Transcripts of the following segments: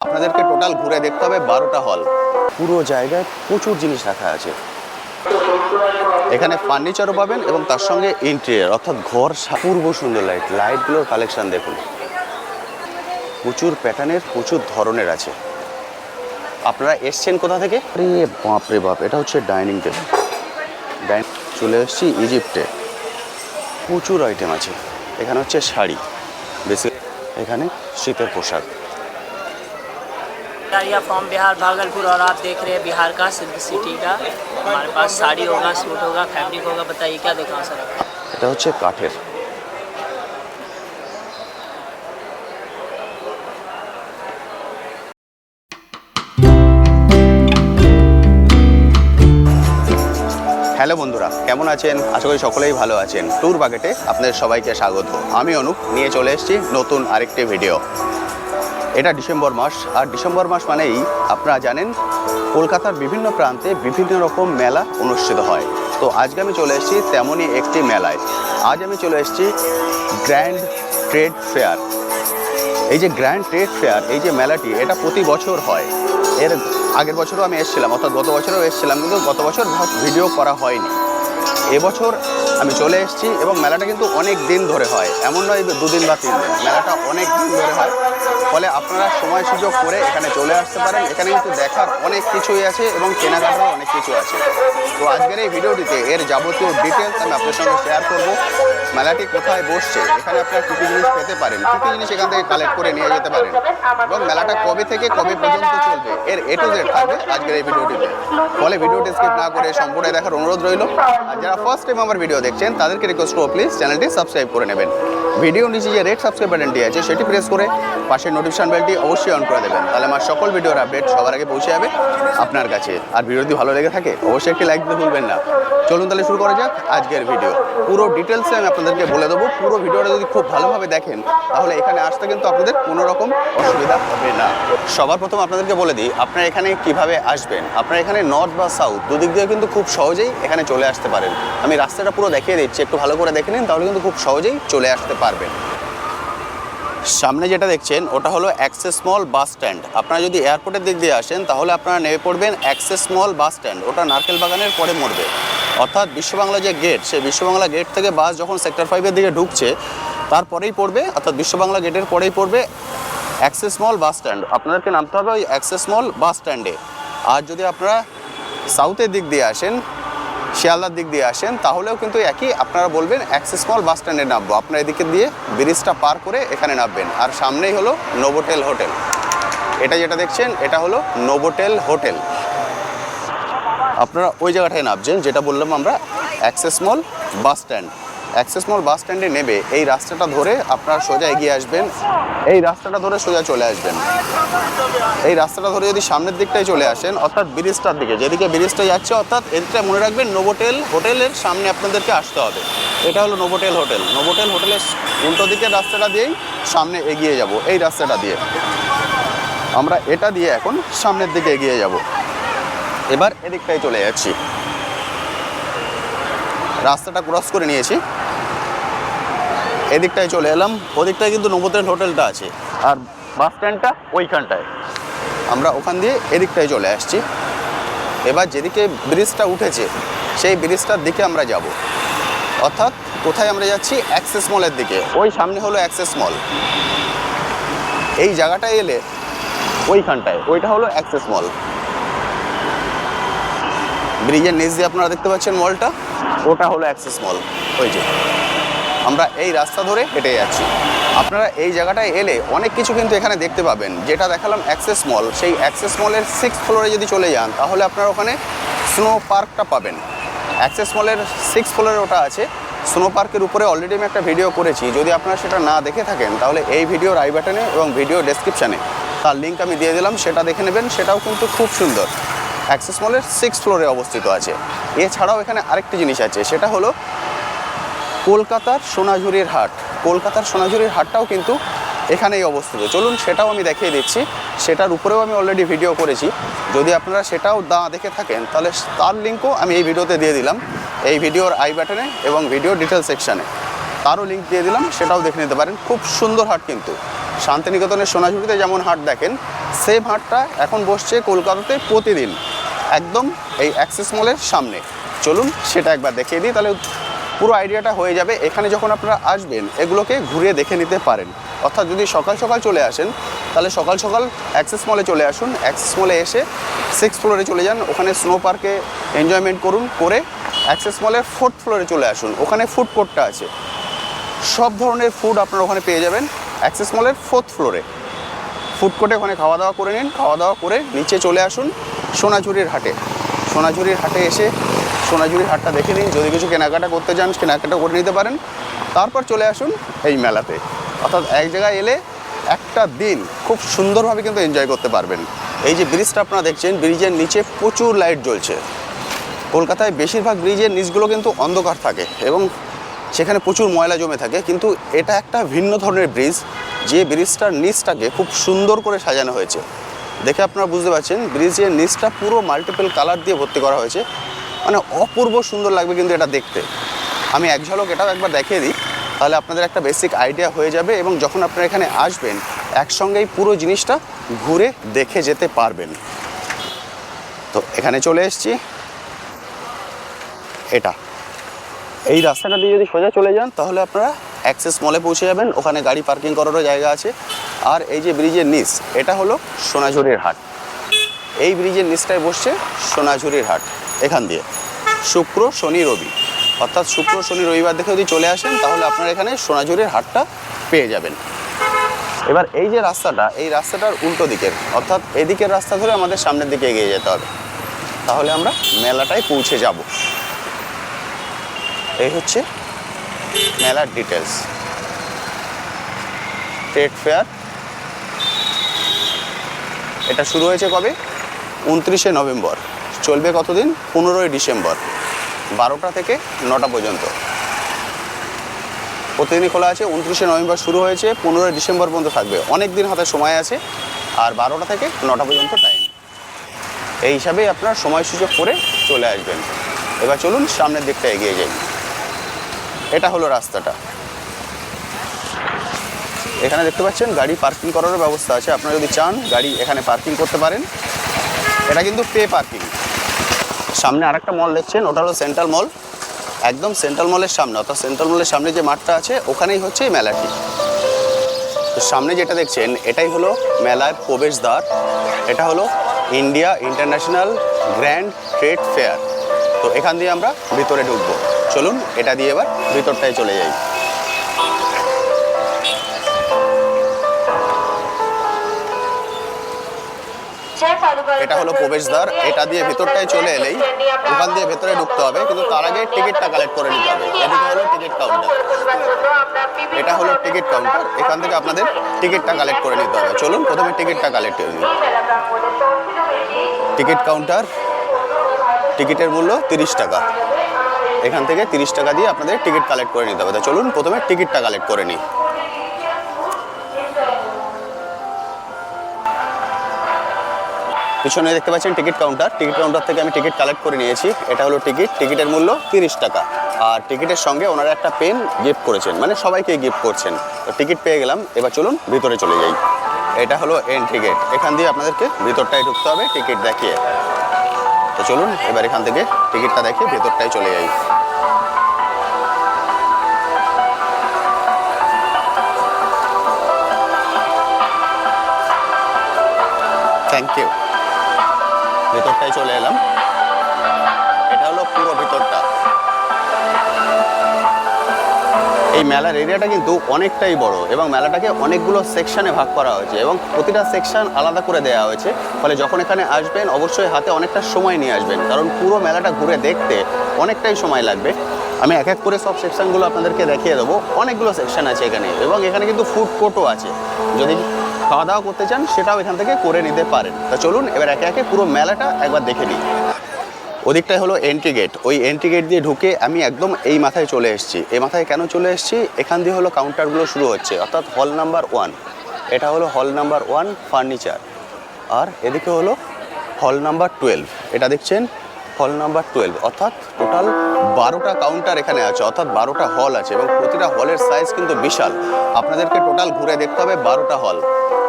আপনাদেরকে টোটাল ঘুরে দেখতে হবে 12টা হল। পুরো জায়গায় প্রচুর জিনিস রাখা আছে। এখানে ফার্নিচারও পাবেন এবং তার সঙ্গে ইন্টেরিয়র অর্থাৎ ঘর পূর্ব সুন্দর লাইটগুলোর কালেকশন দেখুন, প্রচুর প্যাটার্নের প্রচুর ধরনের আছে। আপনারা এসছেন কোথা থেকে? আরে বাপরে বাপ, এটা হচ্ছে ডাইনিং টেবিল। চলে এসেছি ইজিপ্টে। প্রচুর আইটেম আছে। এখানে হচ্ছে শাড়ি, বেশি এখানে শীতের পোশাক। फ्रॉम बिहार भागलपुर और आप देख रहे हैं बिहार का सिल्क सिटी का। हमारे पास साड़ी होगा, सूट होगा, फैब्रिक होगा। बताइए क्या दिखाऊं सर? এটা হচ্ছে কাঠের। হ্যালো বন্ধুরা, কেমন আছেন? আশা করি সকলেই ভালো আছেন। ট্যুর বাকেটে আপনাদের সবাইকে স্বাগত। আমি অনুপ নিয়ে চলে এসেছি নতুন আরেকটি ভিডিও। এটা ডিসেম্বর মাস, আর ডিসেম্বর মাস মানেই আপনারা জানেন কলকাতার বিভিন্ন প্রান্তে বিভিন্ন রকম মেলা অনুষ্ঠিত হয়। তো আজকে আমি চলে এসেছি তেমনই একটি মেলায়। আজ আমি চলে এসেছি গ্র্যান্ড ট্রেড ফেয়ার। এই যে গ্র্যান্ড ট্রেড ফেয়ার, এই যে মেলাটি, এটা প্রতি বছর হয়। এর আগের বছরও আমি এসেছিলাম, অর্থাৎ গত বছরও এসেছিলাম, কিন্তু গত বছর ভিডিও করা হয়নি। এবছর আমি চলে এসেছি এবং মেলাটা কিন্তু অনেক দিন ধরে হয়, এমন নয় 2 দিন বা 3 দিন, মেলাটা অনেক দিন ধরে হয়। ফলে আপনারা সময় সুযোগ করে এখানে চলে আসতে পারেন। এখানে কিন্তু দেখার অনেক কিছুই আছে এবং কেনাকাটারও অনেক কিছু আছে। তো আজকের এই ভিডিওটিতে এর যাবতীয় ডিটেলস আমি আপনার সঙ্গে শেয়ার করব। মেলাটি কোথায় বসছে, এখানে আপনারা কী কী জিনিস পেতে পারেন, কী কী জিনিস এখান থেকে কালেক্ট করে নিয়ে যেতে পারেন, এবং মেলাটা কবে থেকে কবে পর্যন্ত চলবে এর A to Z থাকবে আজকের এই ভিডিওটিতে। ফলে ভিডিওটি স্কিপ না করে সম্পূর্ণ দেখার অনুরোধ রইল। আর যারা ফার্স্ট টাইম আমার ভিডিও দেখছেন তাদেরকে রিকোয়েস্ট করব প্লিজ চ্যানেলটি সাবস্ক্রাইব করে নেবেন। ভিডিও নিচে যে রেড সাবস্ক্রাইব বাটনটি আছে সেটি প্রেস করে পাশের নোটিফিকেশন বেলটি অবশ্যই অন করে দেবেন, তাহলে আমার সকল ভিডিওর আপডেট সবার আগে পৌঁছে যাবে আপনার কাছে। আর ভিডিও যদি ভালো লেগে থাকে অবশ্যই একটি লাইক দিতে ভুলবেন না। চলুন তাহলে শুরু করা যাক আজকের ভিডিও। পুরো ডিটেলসে আমি আপনাদেরকে বলে দেবো। পুরো ভিডিওটা যদি খুব ভালোভাবে দেখেন তাহলে এখানে আসতে কিন্তু আপনাদের কোনো রকম অসুবিধা হবে না। সবার প্রথম আপনাদেরকে বলে দিই আপনারা এখানে কিভাবে আসবেন। আপনারা এখানে নর্থ বা সাউথ দুদিক দিয়ে কিন্তু খুব সহজেই এখানে চলে আসতে পারেন। আমি রাস্তাটা পুরো দেখিয়ে দিচ্ছি, একটু ভালো করে দেখে নিন, তাহলে কিন্তু খুব সহজেই চলে আসতে পারবেন। সামনে যেটা দেখছেন ওটা হলো অ্যাক্সেস মল বাস স্ট্যান্ড। আপনারা যদি এয়ারপোর্টের দিক দিয়ে আসেন তাহলে আপনারা নেমে পড়বেন অ্যাক্সেস মল বাস স্ট্যান্ড। ওটা নারকেল বাগানের পরে মরবে, অর্থাৎ বিশ্ববাংলা যে গেট, সেই বিশ্ববাংলা গেট থেকে বাস যখন সেক্টর 5-এর দিকে ঢুকছে তারপরেই পড়বে, অর্থাৎ বিশ্ববাংলা গেটের পরেই পড়বে অ্যাক্সেস মল বাস স্ট্যান্ড। আপনাদেরকে নামতে হবে ওই অ্যাক্সেস মল বাস স্ট্যান্ডে। আর যদি আপনারা সাউথের দিক দিয়ে আসেন, শিয়ালদার দিক দিয়ে আসেন, তাহলেও কিন্তু একই, আপনারা বলবেন অ্যাক্সেস মল বাস স্ট্যান্ডে নামবো। আপনারা এদিকে দিয়ে ব্রিজটা পার করে এখানে নামবেন। আর সামনেই হলো নোভোটেল হোটেল। এটা যেটা দেখছেন এটা হলো নোভোটেল হোটেল। আপনারা ওই জায়গাটায় নামছেন যেটা বললাম আমরা অ্যাক্সেস মল বাস স্ট্যান্ড। অ্যাক্সেস মল বাস স্ট্যান্ডে নেবে এই রাস্তাটা ধরে আপনারা সোজা এগিয়ে আসবেন। এই রাস্তাটা ধরে সোজা চলে আসবেন। এই রাস্তাটা ধরে যদি সামনের দিকটায় চলে আসেন, অর্থাৎ ব্রিজটার দিকে, যেদিকে ব্রিজটা যাচ্ছে, অর্থাৎ এদিকটা মনে রাখবেন নোভোটেল হোটেলের সামনে আপনাদেরকে আসতে হবে। এটা হলো নোভোটেল হোটেল। নোভোটেল হোটেলের উল্টো দিকের রাস্তাটা দিয়েই সামনে এগিয়ে যাব। এই রাস্তাটা দিয়ে আমরা এটা দিয়ে এখন সামনের দিকে এগিয়ে যাব। এবার এদিকটায় চলে যাচ্ছি, রাস্তাটা ক্রস করে নিয়েছি, এদিকটায় চলে এলাম। ওদিকটায় কিন্তু নোভোটেল হোটেলটা আছে আর বাস স্ট্যান্ডটা ওইখানটায়। আমরা ওখান দিয়ে এদিকটায় চলে আসছি। এবার যেদিকে ব্রিজটা উঠেছে সেই ব্রিজটার দিকে আমরা যাব, অর্থাৎ কোথায় আমরা যাচ্ছি? অ্যাক্সেস মলের দিকে। ওই সামনে হলো অ্যাক্সেস মল। এই জায়গাটায় এলে ওইখানটায়, ওইটা হলো অ্যাক্সেস মল। ব্রিজের নিচ দিয়ে আপনারা দেখতে পাচ্ছেন মলটা, ওটা হলো অ্যাক্সেস মল। ওই যে আমরা এই রাস্তা ধরে হেঁটে যাচ্ছি। আপনারা এই জায়গাটায় এলে অনেক কিছু কিন্তু এখানে দেখতে পাবেন। যেটা দেখালাম অ্যাক্সেস মল, সেই অ্যাক্সেস মলের 6th ফ্লোরে যদি চলে যান তাহলে আপনারা ওখানে স্নো পার্কটা পাবেন। অ্যাক্সেস মলের 6th ফ্লোরে ওটা আছে। স্নো পার্কের উপরে অলরেডি আমি একটা ভিডিও করেছি, যদি আপনারা সেটা না দেখে থাকেন তাহলে এই ভিডিওর আই বাটনে এবং ভিডিও ডেসক্রিপশানে তার লিঙ্ক আমি দিয়ে দিলাম, সেটা দেখে নেবেন। সেটাও কিন্তু খুব সুন্দর, অ্যাক্সেস মলের 6th ফ্লোরে অবস্থিত আছে। এছাড়াও এখানে আরেকটি জিনিস আছে, সেটা হলো কলকাতার সোনাঝুরির হাট। কলকাতার সোনাঝুরির হাটটাও কিন্তু এখানেই অবস্থিত। চলুন সেটাও আমি দেখিয়ে দিচ্ছি। সেটার উপরেও আমি অলরেডি ভিডিও করেছি, যদি আপনারা সেটাও দেখে থাকেন তাহলে তার লিঙ্কও আমি এই ভিডিওতে দিয়ে দিলাম, এই ভিডিওর আই বাটনে এবং ভিডিও ডিটেল সেকশানে তারও লিঙ্ক দিয়ে দিলাম, সেটাও দেখে নিতে পারেন। খুব সুন্দর হাট কিন্তু, শান্তিনিকেতনের সোনাঝুরিতে যেমন হাট দেখেন, সেম হাটটা এখন বসছে কলকাতাতে প্রতিদিন, একদম এই অ্যাক্সিস মলের সামনে। চলুন সেটা একবার দেখিয়ে দিই, তাহলে পুরো আইডিয়াটা হয়ে যাবে। এখানে যখন আপনারা আসবেন এগুলোকে ঘুরে দেখে নিতে পারেন। অর্থাৎ যদি সকাল সকাল চলে আসেন তাহলে সকাল সকাল অ্যাক্সিস মলে চলে আসুন, অ্যাক্সিস মলে এসে 6th ফ্লোরে চলে যান, ওখানে স্নো পার্কে এনজয়মেন্ট করুন, করে অ্যাক্সিস মলের 4th ফ্লোরে চলে আসুন, ওখানে ফুড কোর্টটা আছে, সব ধরনের ফুড আপনারা ওখানে পেয়ে যাবেন অ্যাক্সিস মলের 4th ফ্লোরে। ফুড কোর্টে ওখানে খাওয়া দাওয়া করে নিন, খাওয়া দাওয়া করে নিচে চলে আসুন সোনাঝুরির হাটে। সোনাঝুরির হাটে এসে সোনাঝুরির হাটটা দেখে নিন, যদি কিছু কেনাকাটা করতে চান কেনাকাটা করে নিতে পারেন। তারপর চলে আসুন এই মেলাতে। অর্থাৎ এক জায়গায় এলে একটা দিন খুব সুন্দরভাবে কিন্তু এনজয় করতে পারবেন। এই যে ব্রিজটা আপনারা দেখছেন, ব্রিজের নিচে প্রচুর লাইট জ্বলছে। কলকাতায় বেশিরভাগ ব্রিজের নিচগুলো কিন্তু অন্ধকার থাকে এবং সেখানে প্রচুর ময়লা জমে থাকে, কিন্তু এটা একটা ভিন্ন ধরনের ব্রিজ, যে ব্রিজটার নিচটাকে খুব সুন্দর করে সাজানো হয়েছে। দেখে আপনারা বুঝতে পারছেন ব্রিজের নিচটা পুরো মাল্টিপল কালার দিয়ে ভর্তি করা হয়েছে, মানে অপূর্ব সুন্দর লাগবে কিন্তু এটা দেখতে। আমি এক ঝলক এটাও একবার দেখিয়ে দিই, তাহলে আপনাদের একটা বেসিক আইডিয়া হয়ে যাবে এবং যখন আপনারা এখানে আসবেন একসঙ্গেই পুরো জিনিসটা ঘুরে দেখে যেতে পারবেন। তো এখানে চলে এসেছি, এটা এই রাস্তাটা দিয়ে যদি সোজা চলে যান তাহলে আপনারা অ্যাক্সেস মলে পৌঁছে যাবেন, ওখানে গাড়ি পার্কিং করারও জায়গা আছে। আর এই যে ব্রিজের নিচ, এটা হলো সোনাঝুরির হাট। এই ব্রিজের নিচটায় বসছে সোনাঝুরির হাট। এখান দিয়ে শুক্র শনি রবি, অর্থাৎ শুক্র শনি রবিবার দেখে যদি চলে আসেন তাহলে আপনারা এখানে সোনাঝুরির হাটটা পেয়ে যাবেন। এবার এই যে রাস্তাটা, এই রাস্তাটার উল্টো দিকের, অর্থাৎ এদিকের রাস্তা ধরে আমাদের সামনের দিকে এগিয়ে যেতে হবে, তাহলে আমরা মেলাটায় পৌঁছে যাব। এই হচ্ছে মেলার ডিটেলস। ট্রেড ফেয়ার এটা শুরু হয়েছে কবে? 29শে নভেম্বর, চলবে কতদিন? 15ই ডিসেম্বর, 12টা থেকে 9টা পর্যন্ত। প্রতিদিনই খোলা আছে। 29শে নভেম্বর শুরু হয়েছে, 15ই ডিসেম্বর পর্যন্ত থাকবে, অনেক দিন হাতে সময় আছে। আর 12টা থেকে 9টা পর্যন্ত টাইম। এই হিসাবেই আপনার সময় সুযোগ করে চলে আসবেন। এবার চলুন সামনের দিকটা এগিয়ে যাই। এটা হলো রাস্তাটা। এখানে দেখতে পাচ্ছেন গাড়ি পার্কিং করারও ব্যবস্থা আছে, আপনারা যদি চান গাড়ি এখানে পার্কিং করতে পারেন। এটা কিন্তু পে পার্কিং। সামনে আরেকটা মল দেখছেন, ওটা হলো সেন্ট্রাল মল, একদম সেন্ট্রাল মলের সামনে, অর্থাৎ সেন্ট্রাল মলের সামনে যে মাঠটা আছে ওখানেই হচ্ছে এই মেলাটি। তো সামনে যেটা দেখছেন এটাই হলো মেলার প্রবেশদ্বার। এটা হলো India international grand trade fair. তো এখান দিয়ে আমরা ভিতরে ঢুকবো। চলুন এটা দিয়ে এবার ভিতরটায় চলে যাই। এটা হলো প্রবেশদ্বার। এটা দিয়ে ভিতরটায় চলে এলেই ওখান দিয়ে ভেতরে ঢুকতে হবে, কিন্তু তার আগে টিকিটটা কালেক্ট করে নিতে হবে। এদিকে হলো টিকিট কাউন্টার, এটা হলো টিকিট কাউন্টার। এখান থেকে আপনাদের টিকিটটা কালেক্ট করে নিতে হবে। চলুন প্রথমে টিকিটটা কালেক্ট করে নিই। টিকিট কাউন্টার, টিকিটের মূল্য 30 টাকা। এখান থেকে 30 টাকা দিয়ে আপনাদের টিকিট কালেক্ট করে নিতে হবে। তো চলুন প্রথমে টিকিটটা কালেক্ট করে নিই। পিছনে দেখতে পাচ্ছেন টিকিট কাউন্টার। টিকিট কাউন্টার থেকে আমি টিকিট কালেক্ট করে নিয়েছি। এটা হলো টিকিট। টিকিটের মূল্য 30 টাকা। আর টিকিটের সঙ্গে ওনারা একটা পেন গিফট করেছেন, মানে সবাইকে গিফট করছেন। তো টিকিট পেয়ে গেলাম, এবার চলুন ভিতরে চলে যাই। এটা হলো এন্ট্রি গেট। এখান দিয়ে আপনাদেরকে ভিতরটায় ঢুকতে হবে টিকিট দেখিয়ে। তো চলুন এবার এখান থেকে টিকিটটা দেখিয়ে ভেতরটায় চলে যাই। Thank you. ভিতরটায় চলে এলাম। এটা হলো পুরো ভিতরটা। এই মেলার এরিয়াটা কিন্তু অনেকটাই বড় এবং মেলাটাকে অনেকগুলো সেকশনে ভাগ করা হয়েছে এবং প্রতিটা সেকশন আলাদা করে দেওয়া হয়েছে। ফলে যখন এখানে আসবেন অবশ্যই হাতে অনেকটা সময় নিয়ে আসবেন, কারণ পুরো মেলাটা ঘুরে দেখতে অনেকটাই সময় লাগবে। আমি এক এক করে সব সেকশনগুলো আপনাদেরকে দেখিয়ে দেবো। অনেকগুলো সেকশন আছে এখানে এবং এখানে কিন্তু ফুড কোর্টও আছে। যদি খাওয়া দাওয়া করতে চান সেটাও এখান থেকে করে নিতে পারেন। তা চলুন এবার একে একে পুরো মেলাটা একবার দেখে নিই। ওদিকটাই হলো এন্ট্রি গেট। ওই এন্ট্রি গেট দিয়ে ঢুকে আমি একদম এই মাথায় চলে এসেছি। এই মাথায় কেন চলে এসেছি? এখান দিয়ে হলো কাউন্টারগুলো শুরু হচ্ছে, অর্থাৎ হল নাম্বার 1। এটা হলো হল নাম্বার 1 ফার্নিচার। আর এদিকে হলো হল নাম্বার 12। এটা দেখছেন হল নাম্বার 12, অর্থাৎ টোটাল 12টা কাউন্টার এখানে আছে, অর্থাৎ 12টা হল আছে এবং প্রতিটা হলের সাইজ কিন্তু বিশাল। আপনাদেরকে টোটাল ঘুরে দেখতে হবে 12টা হল।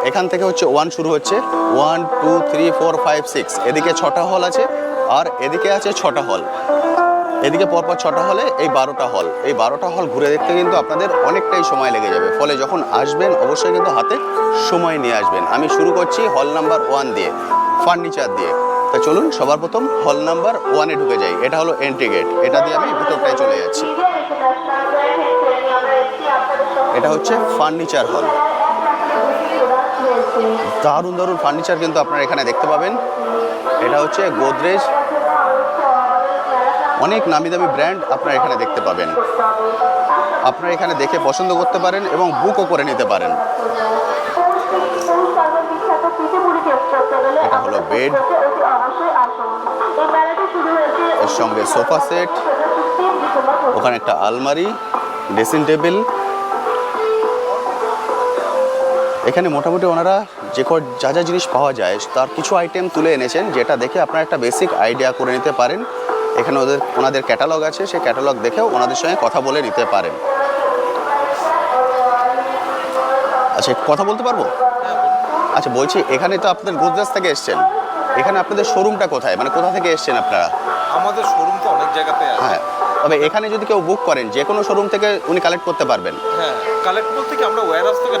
এখান থেকে হচ্ছে 1 শুরু হচ্ছে, 1 2 3 4 5 6, এদিকে 6টা হল আছে আর এদিকে আছে 6টা হল, এদিকে পরপর 6টা হলে এই 12টা হল। এই 12টা হল ঘুরে দেখতে কিন্তু আপনাদের অনেকটাই সময় লেগে যাবে, ফলে যখন আসবেন অবশ্যই কিন্তু হাতে সময় নিয়ে আসবেন। আমি শুরু করছি হল নাম্বার 1 দিয়ে, ফার্নিচার দিয়ে। তা চলুন সবার প্রথম হল নাম্বার 1-এ ঢুকে যাই। এটা হলো এন্ট্রি গেট, এটা দিয়ে আমি ভিতরটায় চলে যাচ্ছি। এটা হচ্ছে ফার্নিচার হল। দারুণ দারুণ ফার্নিচার কিন্তু আপনারা এখানে দেখতে পাবেন। এটা হচ্ছে গোদরেজ, অনেক নামি দামি ব্র্যান্ড আপনারা এখানে দেখতে পাবেন। আপনারা এখানে দেখে পছন্দ করতে পারেন এবং বুকও করে নিতে পারেন। এটা হলো বেড, এর সঙ্গে সোফা সেট, ওখানে একটা আলমারি, ড্রেসিং টেবিল। এখানে মোটামুটি ওনারা যা যা জিনিস পাওয়া যায় তার কিছু আইটেম তুলে এনেছেন, যেটা দেখে আপনারা একটা বেসিক আইডিয়া করে নিতে পারেন। এখানে ওনাদের ক্যাটালগ আছে, সেই ক্যাটালগ দেখেও ওনাদের সঙ্গে কথা বলে নিতে পারেন। আচ্ছা, কথা বলতে পারবো? আচ্ছা, বলছি এখানে তো আপনাদের গোদরেজ থেকে এসছেন, এখানে আপনাদের শোরুমটা কোথায়, মানে কোথা থেকে এসছেন আপনারা? আমাদের শোরুম তো অনেক জায়গাতে আছে। হ্যাঁ, তবে এখানে যদি কেউ বুক করেন যে কোনো শোরুম থেকে উনি কালেক্ট করতে পারবেন? হ্যাঁ, কালেক্ট বলতে কি আমরা ওয়্যারহাউস থেকে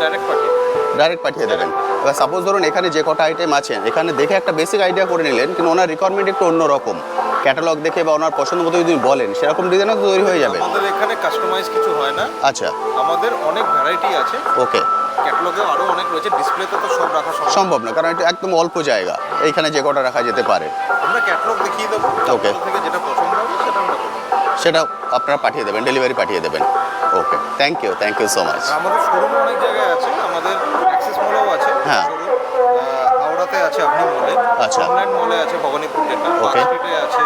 ডাইরেক্ট পাঠিয়ে দেবেন। এবার সাপোজ ধরুন এখানে যে কটা আইটেম আছে, এখানে দেখে একটা বেসিক আইডিয়া করে নিলেন, কিন্তু ওনার রিকোয়ারমেন্ট একটু অন্যরকম, ক্যাটালগ দেখে বা ওনার পছন্দ মতো যদি বলেন সেরকম ডিজাইনও তো তৈরি হয়ে যাবে। আমাদের এখানে কাস্টমাইজ কিছু হয় না। আচ্ছা, আমাদের অনেক ভ্যারাইটি আছে। ওকে, ক্যাটালগে আরও অনেক রয়েছে, ডিসপ্লেতে তো সব রাখা সম্ভব না, কারণ এটা একদম অল্প জায়গা, এইখানে যে কটা রাখা যেতে পারে। আমরা ক্যাটালগ দেখিয়ে দেবো, ওকে, থেকে যেটা পছন্দ হবে সেটা আমরা করবো। সেটা আপনারা পাঠিয়ে দেবেন, ডেলিভারি পাঠিয়ে দেবেন। ওকে, থ্যাংক ইউ সো মাচ। আমাদের শোরুম অনেক জায়গায় আছে, আমাদের অ্যাক্সেস মলেও আছে। হ্যাঁ, হাওড়াতে আছে আপনি মলে, আচ্ছা, অনলাইন মলে আছে ভবানীপুর যেটা, ওকে, স্ট্রিটে আছে।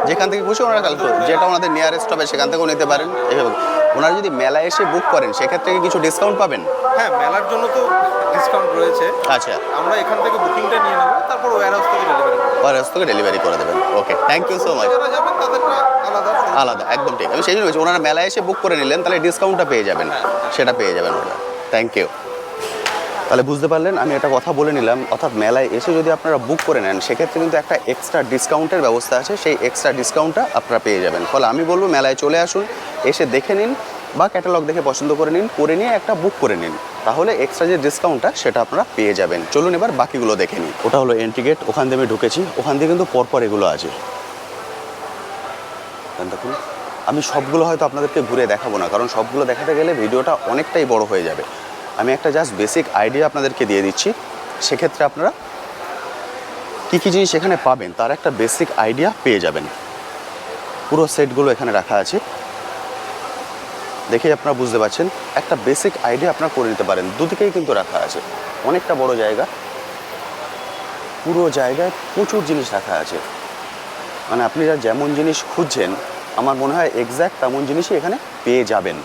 যেখান থেকে খুশি ওনারা কাল যেটা ওনাদের নিয়ারেস্ট হবে সেখান থেকেও নিতে পারেন। এইভাবে ওনারা যদি মেলায় এসে বুক করেন সেক্ষেত্রে কি কিছু ডিসকাউন্ট পাবেন? হ্যাঁ, মেলার জন্য তো ডিসকাউন্ট রয়েছে। আচ্ছা, আমরা এখান থেকে বুকিংটা নিয়ে নেব, তারপর ওয়্যারহাউস থেকে ডেলিভারি করে দেবেন। ওকে, থ্যাংক ইউ সো মাচ। যারা যাবেন তাদেরটা আলাদা, একদম ঠিক। আমি সেই জন্য বলছি, ওনারা মেলায় এসে বুক করে নিলেন তাহলে ডিসকাউন্টটা পেয়ে যাবেন, সেটা পেয়ে যাবেন ওরা। Thank you. তাহলে বুঝতে পারলেন, আমি একটা কথা বলে নিলাম, অর্থাৎ মেলায় এসে যদি আপনারা বুক করে নেন সেক্ষেত্রে কিন্তু একটা এক্সট্রা ডিসকাউন্টের ব্যবস্থা আছে, সেই এক্সট্রা ডিসকাউন্টটা আপনারা পেয়ে যাবেন। ফলে আমি বলবো মেলায় চলে আসুন, এসে দেখে নিন বা ক্যাটালগ দেখে পছন্দ করে নিন, করে নিয়ে একটা বুক করে নিন, তাহলে এক্সট্রা যে ডিসকাউন্টটা সেটা আপনারা পেয়ে যাবেন। চলুন এবার বাকিগুলো দেখে নিন। ওটা হলো এন্ট্রি গেট, ওখান দিয়ে আমি ঢুকেছি, ওখান দিয়ে কিন্তু পরপর এগুলো আছে। দেখুন, আমি সবগুলো হয়তো আপনাদেরকে ঘুরে দেখাবো না, কারণ সবগুলো দেখাতে গেলে ভিডিওটা অনেকটাই বড় হয়ে যাবে। আমি একটা জাস্ট বেসিক আইডিয়া আপনাদেরকে দিয়ে দিচ্ছি, সেক্ষেত্রে আপনারা কী কী জিনিস এখানে পাবেন তার একটা বেসিক আইডিয়া পেয়ে যাবেন। পুরো সেটগুলো এখানে রাখা আছে, দেখে আপনারা বুঝতে পারছেন, একটা বেসিক আইডিয়া আপনারা করে নিতে পারেন। দুদিকেই কিন্তু রাখা আছে, অনেকটা বড় জায়গা, পুরো জায়গায় প্রচুর জিনিস রাখা আছে। মানে আপনি যা যেমন জিনিস খুঁজছেন আমার মনে হয় এক্স্যাক্ট তেমন জিনিসই এখানে পেয়ে যাবেন।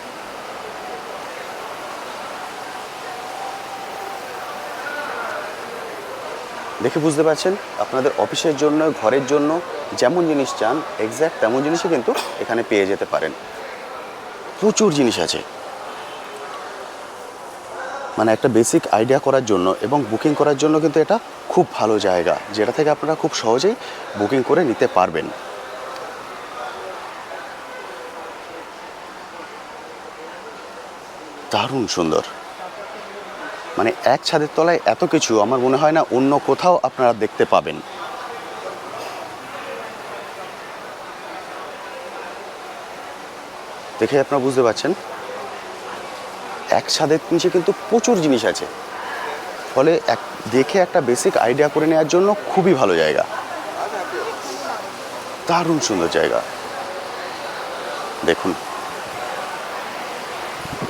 দেখে বুঝতে পারছেন, আপনাদের অফিসের জন্য, ঘরের জন্য যেমন জিনিস চান এক্স্যাক্ট তেমন জিনিসই কিন্তু এখানে পেয়ে যেতে পারেন। প্রচুর জিনিস আছে, মানে একটা বেসিক আইডিয়া করার জন্য এবং বুকিং করার জন্য কিন্তু এটা খুব ভালো জায়গা, যেটা থেকে আপনারা খুব সহজেই বুকিং করে নিতে পারবেন। দারুণ সুন্দর, মানে এক ছাদের তলায় এত কিছু আমার মনে হয় না অন্য কোথাও আপনারা দেখতে পাবেন। দেখে আপনারা বুঝতে পারছেন, এক ছাদের নিচে কিন্তু প্রচুর জিনিস আছে, ফলে দেখে একটা বেসিক আইডিয়া করে নেওয়ার জন্য খুবই ভালো জায়গা। দারুণ সুন্দর জায়গা, দেখুন,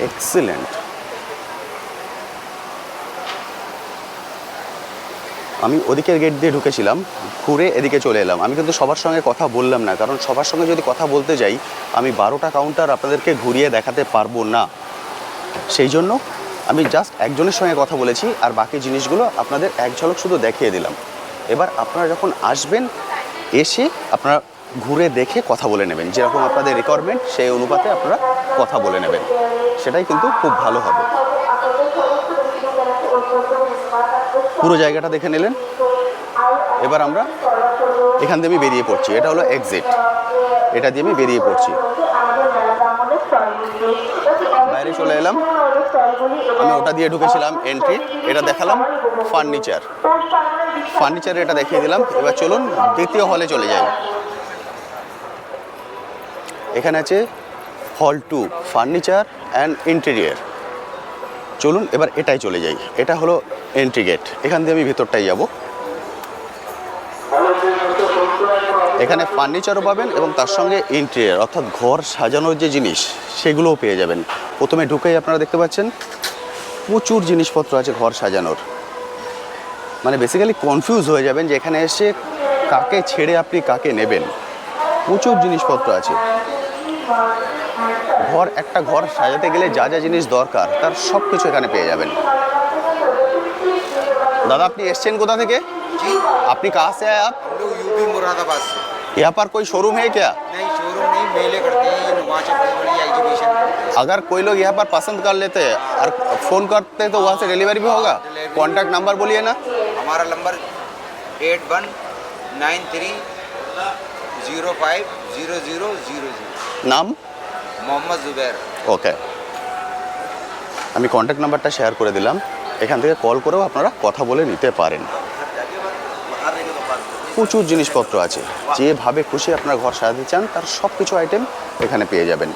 এক্সিলেন্ট। আমি ওদিকের গেট দিয়ে ঢুকেছিলাম, ঘুরে এদিকে চলে এলাম। আমি কিন্তু সবার সঙ্গে কথা বললাম না, কারণ সবার সঙ্গে যদি কথা বলতে যাই আমি 12টা কাউন্টার আপনাদেরকে ঘুরিয়ে দেখাতে পারবো না। সেই জন্য আমি জাস্ট একজনের সঙ্গে কথা বলেছি, আর বাকি জিনিসগুলো আপনাদের এক ঝলক শুধু দেখিয়ে দিলাম। এবার আপনারা যখন আসবেন, এসে আপনারা ঘুরে দেখে কথা বলে নেবেন, যেরকম আপনাদের রিকোয়ারমেন্ট সেই অনুপাতে আপনারা কথা বলে নেবেন, সেটাই কিন্তু খুব ভালো হবে। পুরো জায়গাটা দেখে নিলেন। এবার আমরা এখান দিয়ে আমি বেরিয়ে পড়ছি, এটা হলো এক্সিট, এটা দিয়ে আমি বেরিয়ে পড়ছি, বাইরে চলে এলাম। আমি ওটা দিয়ে ঢুকেছিলাম এন্ট্রি, এটা দেখালাম ফার্নিচার, ফার্নিচার এটা দেখিয়ে দিলাম। এবার চলুন দ্বিতীয় হলে চলে যাই। এখানে আছে হল 2 ফার্নিচার অ্যান্ড ইন্টেরিয়ার। চলুন এবার এটাই চলে যাই, এটা হলো এন্ট্রি গেট, এখান দিয়ে আমি ভেতরটাই যাব। এখানে ফার্নিচারও পাবেন এবং তার সঙ্গে ইন্টেরিয়ার অর্থাৎ ঘর সাজানোর যে জিনিস সেগুলোও পেয়ে যাবেন। প্রথমে ঢুকেই আপনারা দেখতে পাচ্ছেন প্রচুর জিনিসপত্র আছে ঘর সাজানোর, মানে বেসিক্যালি কনফিউজ হয়ে যাবেন যে এখানে এসে কাকে ছেড়ে আপনি কাকে নেবেন। প্রচুর জিনিসপত্র আছে। একটা ঘর সাজাতে গেলে যা যা জিনিস দরকার তার সব কিছু এখানে পেয়ে যাবেন। दादा আপনি এসেছেন কোথা থেকে? আপনি कहाँ से आए आप? हम लोग यूपी मुरादाबाद से। यहाँ पर कोई शोरूम है क्या? नहीं शोरूम नहीं, मेले करते हैं ये नुमाशा बड़ी बड़ी एग्जीबिशन। अगर कोई लोग यहाँ पर पसंद कर लेते हैं और फ़ोन करते हैं तो वहाँ से डिलीवरी भी होगा? कॉन्टैक्ट नंबर बोलिए ना। हमारा नंबर 8193050000। নাম? मोहम्मद जुबैर। ওকে, আমি কন্ট্যাক্ট নাম্বারটা শেয়ার করে দিলাম, এখান থেকে কল করেও আপনারা কথা বলে নিতে পারেন। প্রচুর জিনিসপত্র আছে, যেভাবে খুশি আপনার ঘর সাজাতে চান তার সব কিছু আইটেম এখানে পেয়ে যাবেন।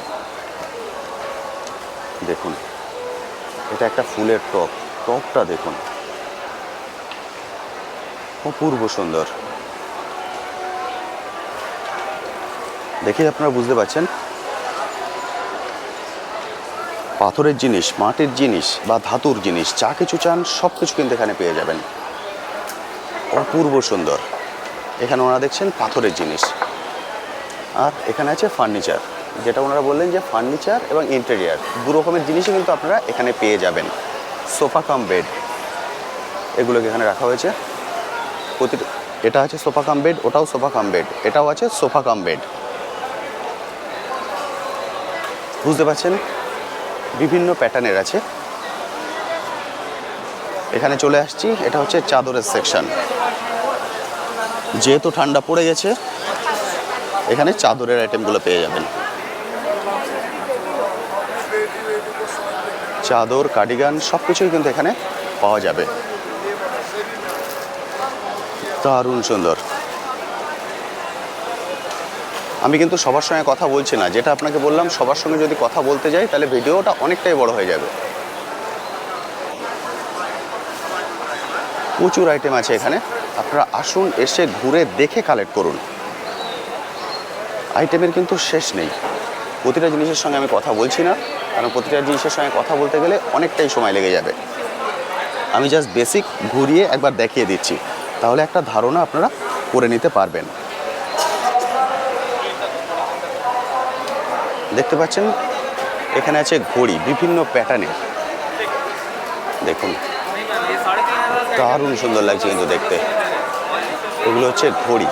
দেখুন এটা একটা ফুলের টব, টবটা দেখুন অপূর্ব সুন্দর। দেখে আপনারা বুঝতে পারছেন পাথরের জিনিস, মাটির জিনিস বা ধাতুর জিনিস যা কিছু চান সব কিছু কিন্তু এখানে পেয়ে যাবেন। অপূর্ব সুন্দর। এখানে ওনারা দেখছেন পাথরের জিনিস, আর এখানে আছে ফার্নিচার, যেটা ওনারা বললেন যে ফার্নিচার এবং ইন্টেরিয়ার দু রকমের জিনিসই কিন্তু আপনারা এখানে পেয়ে যাবেন। সোফা কাম বেড এগুলোকে এখানে রাখা হয়েছে। এটা আছে সোফা কাম বেড, ওটাও সোফা কাম বেড, এটাও আছে সোফা কাম বেড। বুঝতে পারছেন বিভিন্ন প্যাটার্নের আছে। এখানে চলে আসছি, এটা হচ্ছে চাদরের সেকশন। যেহেতু ঠান্ডা পড়ে গেছে এখানে চাদরের আইটেমগুলো পেয়ে যাবেন। চাদর, কার্ডিগান সব কিছুই কিন্তু এখানে পাওয়া যাবে। দারুণ সুন্দর। আমি কিন্তু সবার সঙ্গে কথা বলছি না, যেটা আপনাকে বললাম সবার সঙ্গে যদি কথা বলতে যাই তাহলে ভিডিওটা অনেকটাই বড় হয়ে যাবে। প্রচুর আইটেম আছে এখানে, আপনারা আসুন, এসে ঘুরে দেখে কালেক্ট করুন। আইটেমের কিন্তু শেষ নেই। প্রতিটা জিনিসের সঙ্গে আমি কথা বলছি না, কারণ প্রতিটা জিনিসের সঙ্গে কথা বলতে গেলে অনেকটাই সময় লেগে যাবে। আমি জাস্ট বেসিক ঘুরিয়ে একবার দেখিয়ে দিচ্ছি, তাহলে একটা ধারণা আপনারা করে নিতে পারবেন। দেখতে পাচ্ছেন এখানে আছে ঘড়ি বিভিন্ন প্যাটার্নের, দেখুন দারুণ সুন্দর লাগছে কিন্তু দেখতে। এগুলো হচ্ছে ঘড়ি,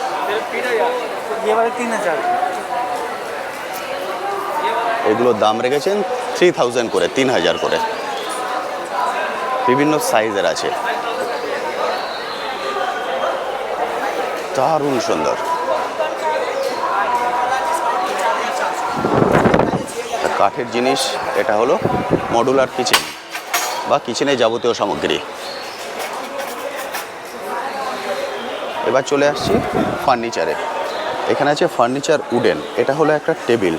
এগুলোর দাম রেখেছেন 3000 করে, 3000 করে। বিভিন্ন সাইজের আছে, দারুণ সুন্দর। কাঠের জিনিস, এটা হলো মডুলার কিচেন বা কিচেনের যাবতীয় সামগ্রী। এবার চলে আসছি ফার্নিচারে। এখানে আছে ফার্নিচার উডেন, এটা হলো একটা টেবিল।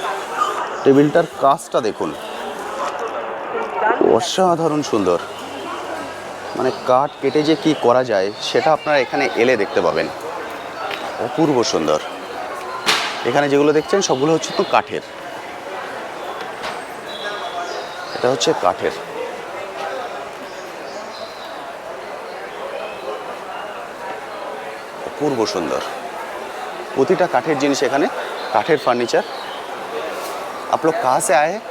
টেবিলটার কাজটা দেখুন অসাধারণ সুন্দর, মানে কাঠ কেটে যে কি করা যায় সেটা আপনারা এখানে এলে দেখতে পাবেন। অপূর্ব সুন্দর। এখানে যেগুলো দেখছেন সবগুলো হচ্ছে তো কাঠের, এটা হচ্ছে কাঠের। অপূর্ব সুন্দর। প্রতিটা কাঠের জিনিস এখানে, কাঠের ফার্নিচার। आप लोग कहाँ से आए हैं?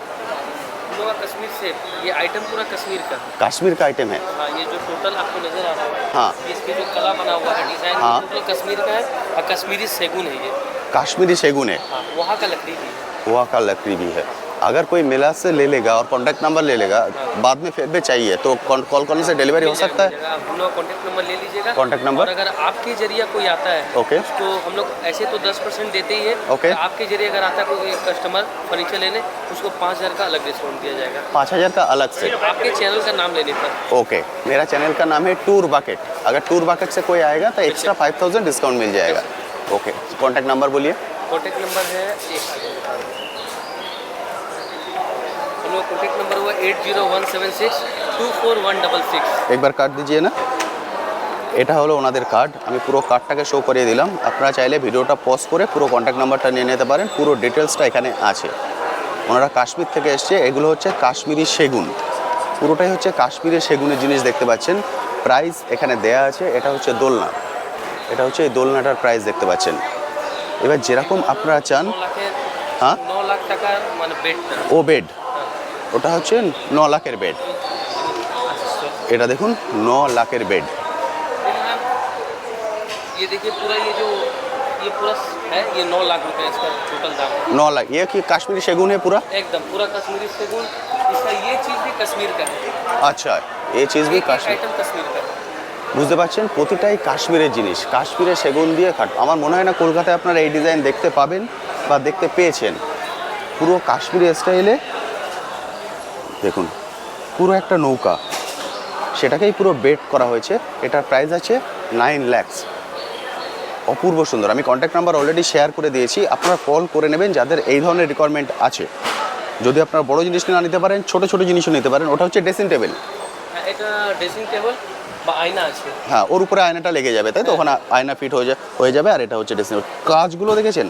कश्मीर से। ये आइटम पूरा कश्मीर का है। कश्मीर का आइटम है। हाँ, ये जो टोटल आपको नजर आ रहा है, हाँ। इस पे जो कला बना हुआ है, डिजाइन हाँ। टोटल कश्मीर का है और कश्मीरी सेगुन है ये। काश्मीरी सेगुन है, हाँ, वहाँ का लकड़ी भी है। वहाँ का लकड़ी भी है। अगर कोई मिला से ले लेगा और कॉन्टैक्ट नंबर ले लेगा, बाद में फिर भी चाहिए तो कॉल करने से डिलीवरी हो सकता है? आप हम लोग कॉन्टैक्ट नंबर ले लीजिएगा। Contact number? और अगर आपके जरिए कोई आता है ओके। तो हम लोग ऐसे तो 10% देते ही है। ओके। तो आपके जरिए अगर आता है कोई कस्टमर फर्नीचर लेने, उसको 5,000 का अलग डिस्काउंट दिया जाएगा। 5,000 का अलग से? सिर्फ आपके चैनल का नाम लेने पर। ओके, मेरा चैनल का नाम है टूर बकेट। अगर टूर बकेट से कोई आएगा तो एक्स्ट्रा 5,000 डिस्काउंट मिल जाएगा। ओके, कॉन्टैक्ट नंबर बोलिए। कॉन्टैक्ट नंबर है हम लोग कॉन्टैक्ट नंबर हुआ 8017624166। একবার কার্ড দিজিয়ে না। এটা হলো ওনাদের কার্ড, আমি পুরো কার্ডটাকে শো করিয়ে দিলাম। আপনারা চাইলে ভিডিওটা পজ করে পুরো কন্ট্যাক্ট নাম্বারটা নিয়ে নিতে পারেন, পুরো ডিটেলসটা এখানে আছে। ওনারা কাশ্মীর থেকে এসছে, এগুলো হচ্ছে কাশ্মীরি সেগুন, পুরোটাই হচ্ছে কাশ্মীরি সেগুনের জিনিস দেখতে পাচ্ছেন। প্রাইস এখানে দেয়া আছে, এটা হচ্ছে দোলনা, এটা হচ্ছে এই দোলনাটার প্রাইস দেখতে পাচ্ছেন। এবার যেরকম আপনারা চান। 9 লাখ টাকা মানে বেডটা। ও বেড, ওটা হচ্ছে 9 লাখের বেড। এটা দেখুন 9 লাখের বেড। ये देखिए पूरा ये पूरा है, ये 9 लाख रुपए इसका टोटल दाम है। 9 लाख, ये कि काश्मीरी सेगुन है पूरा? एकदम पूरा कश्मीरी सेगुन। इसका ये चीज़ भी कश्मीर का है। আচ্ছা, এই চিজ भी एक কাশ্মীর। आइटम कश्मीर का है। বুঝতে পারছেন, প্রতিটাই কাশ্মীরের জিনিস, কাশ্মীরের সেগুন দিয়ে কাট। আমার মনে হয় না কলকাতায় আপনারা এই ডিজাইন দেখতে পাবেন বা দেখতে পেয়েছেন। পুরো কাশ্মীরি স্টাইলে দেখুন, পুরো একটা নৌকা, সেটাকেই পুরো বেড করা হয়েছে। এটার প্রাইস আছে 9 লাখ। অপূর্ব সুন্দর। আমি কন্ট্যাক্ট নাম্বার অলরেডি শেয়ার করে দিয়েছি, আপনারা কল করে নেবেন যাদের এই ধরনের রিকোয়ারমেন্ট আছে। যদি আপনারা বড় জিনিস না নিতে পারেন, ছোট ছোট জিনিসও নিতে পারেন। ওটা হচ্ছে ড্রেসিং টেবিল। হ্যাঁ, এটা ড্রেসিং টেবিল বা আয়না আছে। হ্যাঁ, ওর উপরে আয়নাটা লেগে যাবে, তাই তো? ওখানে আয়না ফিট হয়ে যাবে। আর এটা হচ্ছে ড্রেসিং টেবিল। কাজগুলো দেখেছেন,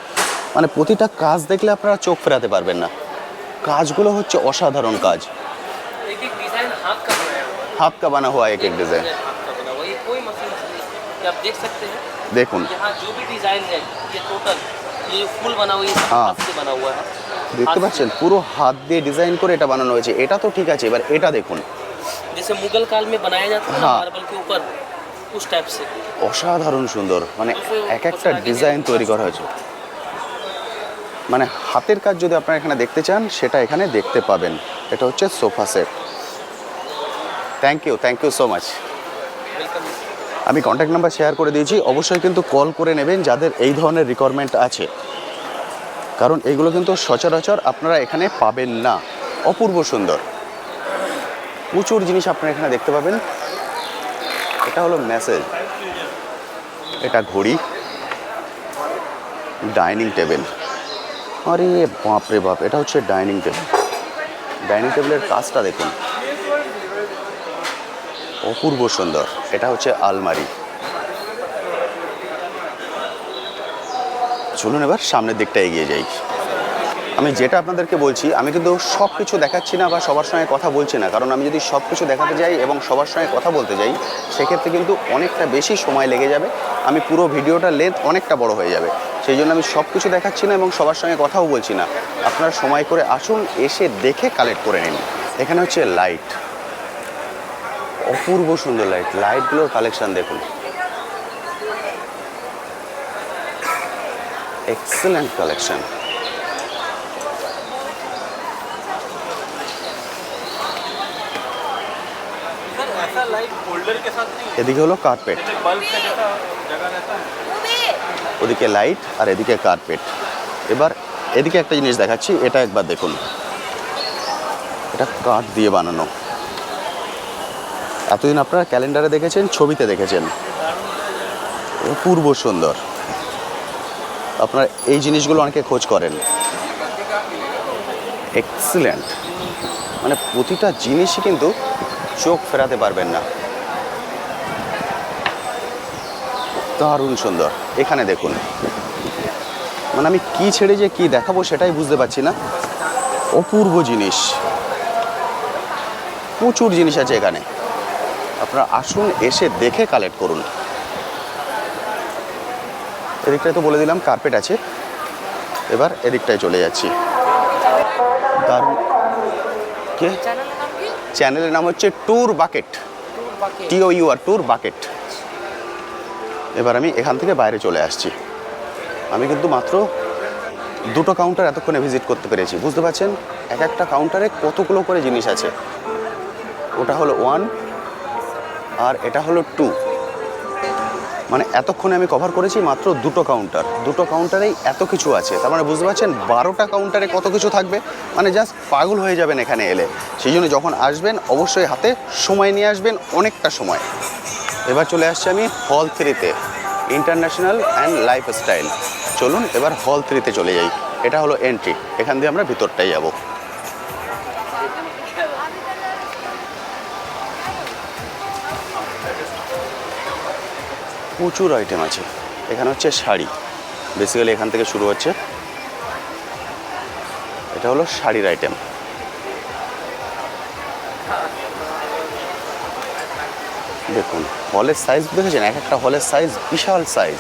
মানে প্রতিটা কাজ দেখলে আপনারা চোখ ফেরাতে পারবেন না। কাজগুলো হচ্ছে অসাধারণ কাজ। एक एक डिज़ाइन हाथ का बनाया हुआ है। হাত কা বানা হুয়া এক এক ডিজাইন। हाथ का बना हुआ है, ये कोई मशीन से नहीं। ये आप देख सकते हैं, দেখুন, यहाँ जो भी डिज़ाइन है ये टोटल ये फुल बना हुआ है, ये सब हाँ। हाथ से बना हुआ है। দেখতে পাচ্ছেন পুরো হাত দিয়ে ডিজাইন করে এটা বানানো হয়েছে। এটা তো ঠিক আছে, এবার এটা দেখুন, जैसे मुगल काल में बनाया जाता है ना हाँ। मार्बल के ऊपर, उस टाइप से। অসাধারণ সুন্দর। মানে এক একটা ডিজাইন তৈরি করা হয়েছে। মানে হাতের কাজ যদি আপনারা এখানে দেখতে চান, সেটা এখানে দেখতে পাবেন। এটা হচ্ছে sofa set. Thank you so much. Welcome. আমি কন্ট্যাক্ট নাম্বার শেয়ার করে দিয়েছি, অবশ্যই কিন্তু কল করে নেবেন যাদের এই ধরনের রিকোয়ারমেন্ট আছে, কারণ এইগুলো কিন্তু সচরাচর আপনারা এখানে পাবেন না। অপূর্ব সুন্দর, প্রচুর জিনিস আপনারা এখানে দেখতে পাবেন। এটা হলো মেসেজ, এটা ঘড়ি, ডাইনিং টেবিল। আরে বাপ রে বাপ, এটা হচ্ছে ডাইনিং টেবিল। ডাইনিং টেবিলের কাজটা দেখুন, অপূর্ব সুন্দর। এটা হচ্ছে আলমারি। চলুন এবার সামনের দিকটা এগিয়ে যাই। আমি যেটা আপনাদেরকে বলছি, আমি কিন্তু সব কিছু দেখাচ্ছি না বা সবার সঙ্গে কথা বলছি না, কারণ আমি যদি সব কিছু দেখাতে যাই এবং সবার সঙ্গে কথা বলতে যাই, সেক্ষেত্রে কিন্তু অনেকটা বেশি সময় লেগে যাবে। আমি পুরো ভিডিওটার লেন্থ অনেকটা বড় হয়ে যাবে। সেই জন্য আমি সব কিছু দেখাচ্ছি না এবং সবার সঙ্গে কথাও বলছি না। আপনারা সময় করে আসুন, এসে দেখে কালেক্ট করে নিন। এখানে হচ্ছে লাইট, অপূর্ব সুন্দর লাইট। লাইটগুলোর কালেকশন দেখুন, এক্সেলেন্ট কালেকশন। ऐसा लाइट होल्डर के साथ नहीं, এদিকে হলো কার্পেট, बल्ब का जैसा जगह रहता है। ওদিকে লাইট আর এদিকে কার্পেট। এবার এদিকে একটা জিনিস দেখাচ্ছি, এটা একবার দেখুন। এটা কাঠ দিয়ে বানানো। এতদিন আপনারা ক্যালেন্ডারে দেখেছেন, ছবিতে দেখেছেন, অপূর্ব সুন্দর। আপনারা এই জিনিসগুলো অনেকে খোঁজ করেন। এক্সিলেন্ট, মানে প্রতিটা জিনিসই কিন্তু চোখ ফেরাতে পারবেন না। দারুণ সুন্দর। এখানে দেখুন, মানে আমি কি ছেড়ে যে কি দেখাবো সেটাই বুঝতে পারছি না। অপূর্ব জিনিস, প্রচুর জিনিস আছে এখানে। আপনারা আসুন, এসে দেখে কালেক্ট করুন। এদিকটায় তো বলে দিলাম কার্পেট আছে। এবার এদিকটায় চলে যাচ্ছি। দারুণ। কে? চ্যানেলের নাম হচ্ছে tour bucket, TOUR, tour bucket. এবার আমি এখান থেকে বাইরে চলে আসছি। আমি কিন্তু মাত্র দুটো কাউন্টার এতক্ষণে ভিজিট করতে পেরেছি। বুঝতে পারছেন এক একটা কাউন্টারে কতগুলো করে জিনিস আছে। ওটা হলো 1 আর এটা হলো 2, মানে এতক্ষণে আমি কভার করেছি মাত্র দুটো কাউন্টার। দুটো কাউন্টারেই এত কিছু আছে, তার মানে বুঝতে পারছেন 12টা কাউন্টারে কত কিছু থাকবে, মানে জাস্ট পাগল হয়ে যাবেন এখানে এলে। সেই জন্য যখন আসবেন অবশ্যই হাতে সময় নিয়ে আসবেন, অনেকটা সময়। এবার চলে আসছি আমি হল 3-তে, ইন্টারন্যাশনাল অ্যান্ড লাইফস্টাইল। চলুন এবার হল 3-তে চলে যাই। এটা হলো এন্ট্রি, এখান দিয়ে আমরা ভিতরটাই যাব। প্রচুর আইটেম আছে এখানে। হচ্ছে শাড়ি, বেসিক্যালি এখান থেকে শুরু হচ্ছে। এটা হলো শাড়ির আইটেম। দেখুন হলের সাইজ দেখেছেন, এক একটা হলের সাইজ বিশাল সাইজ।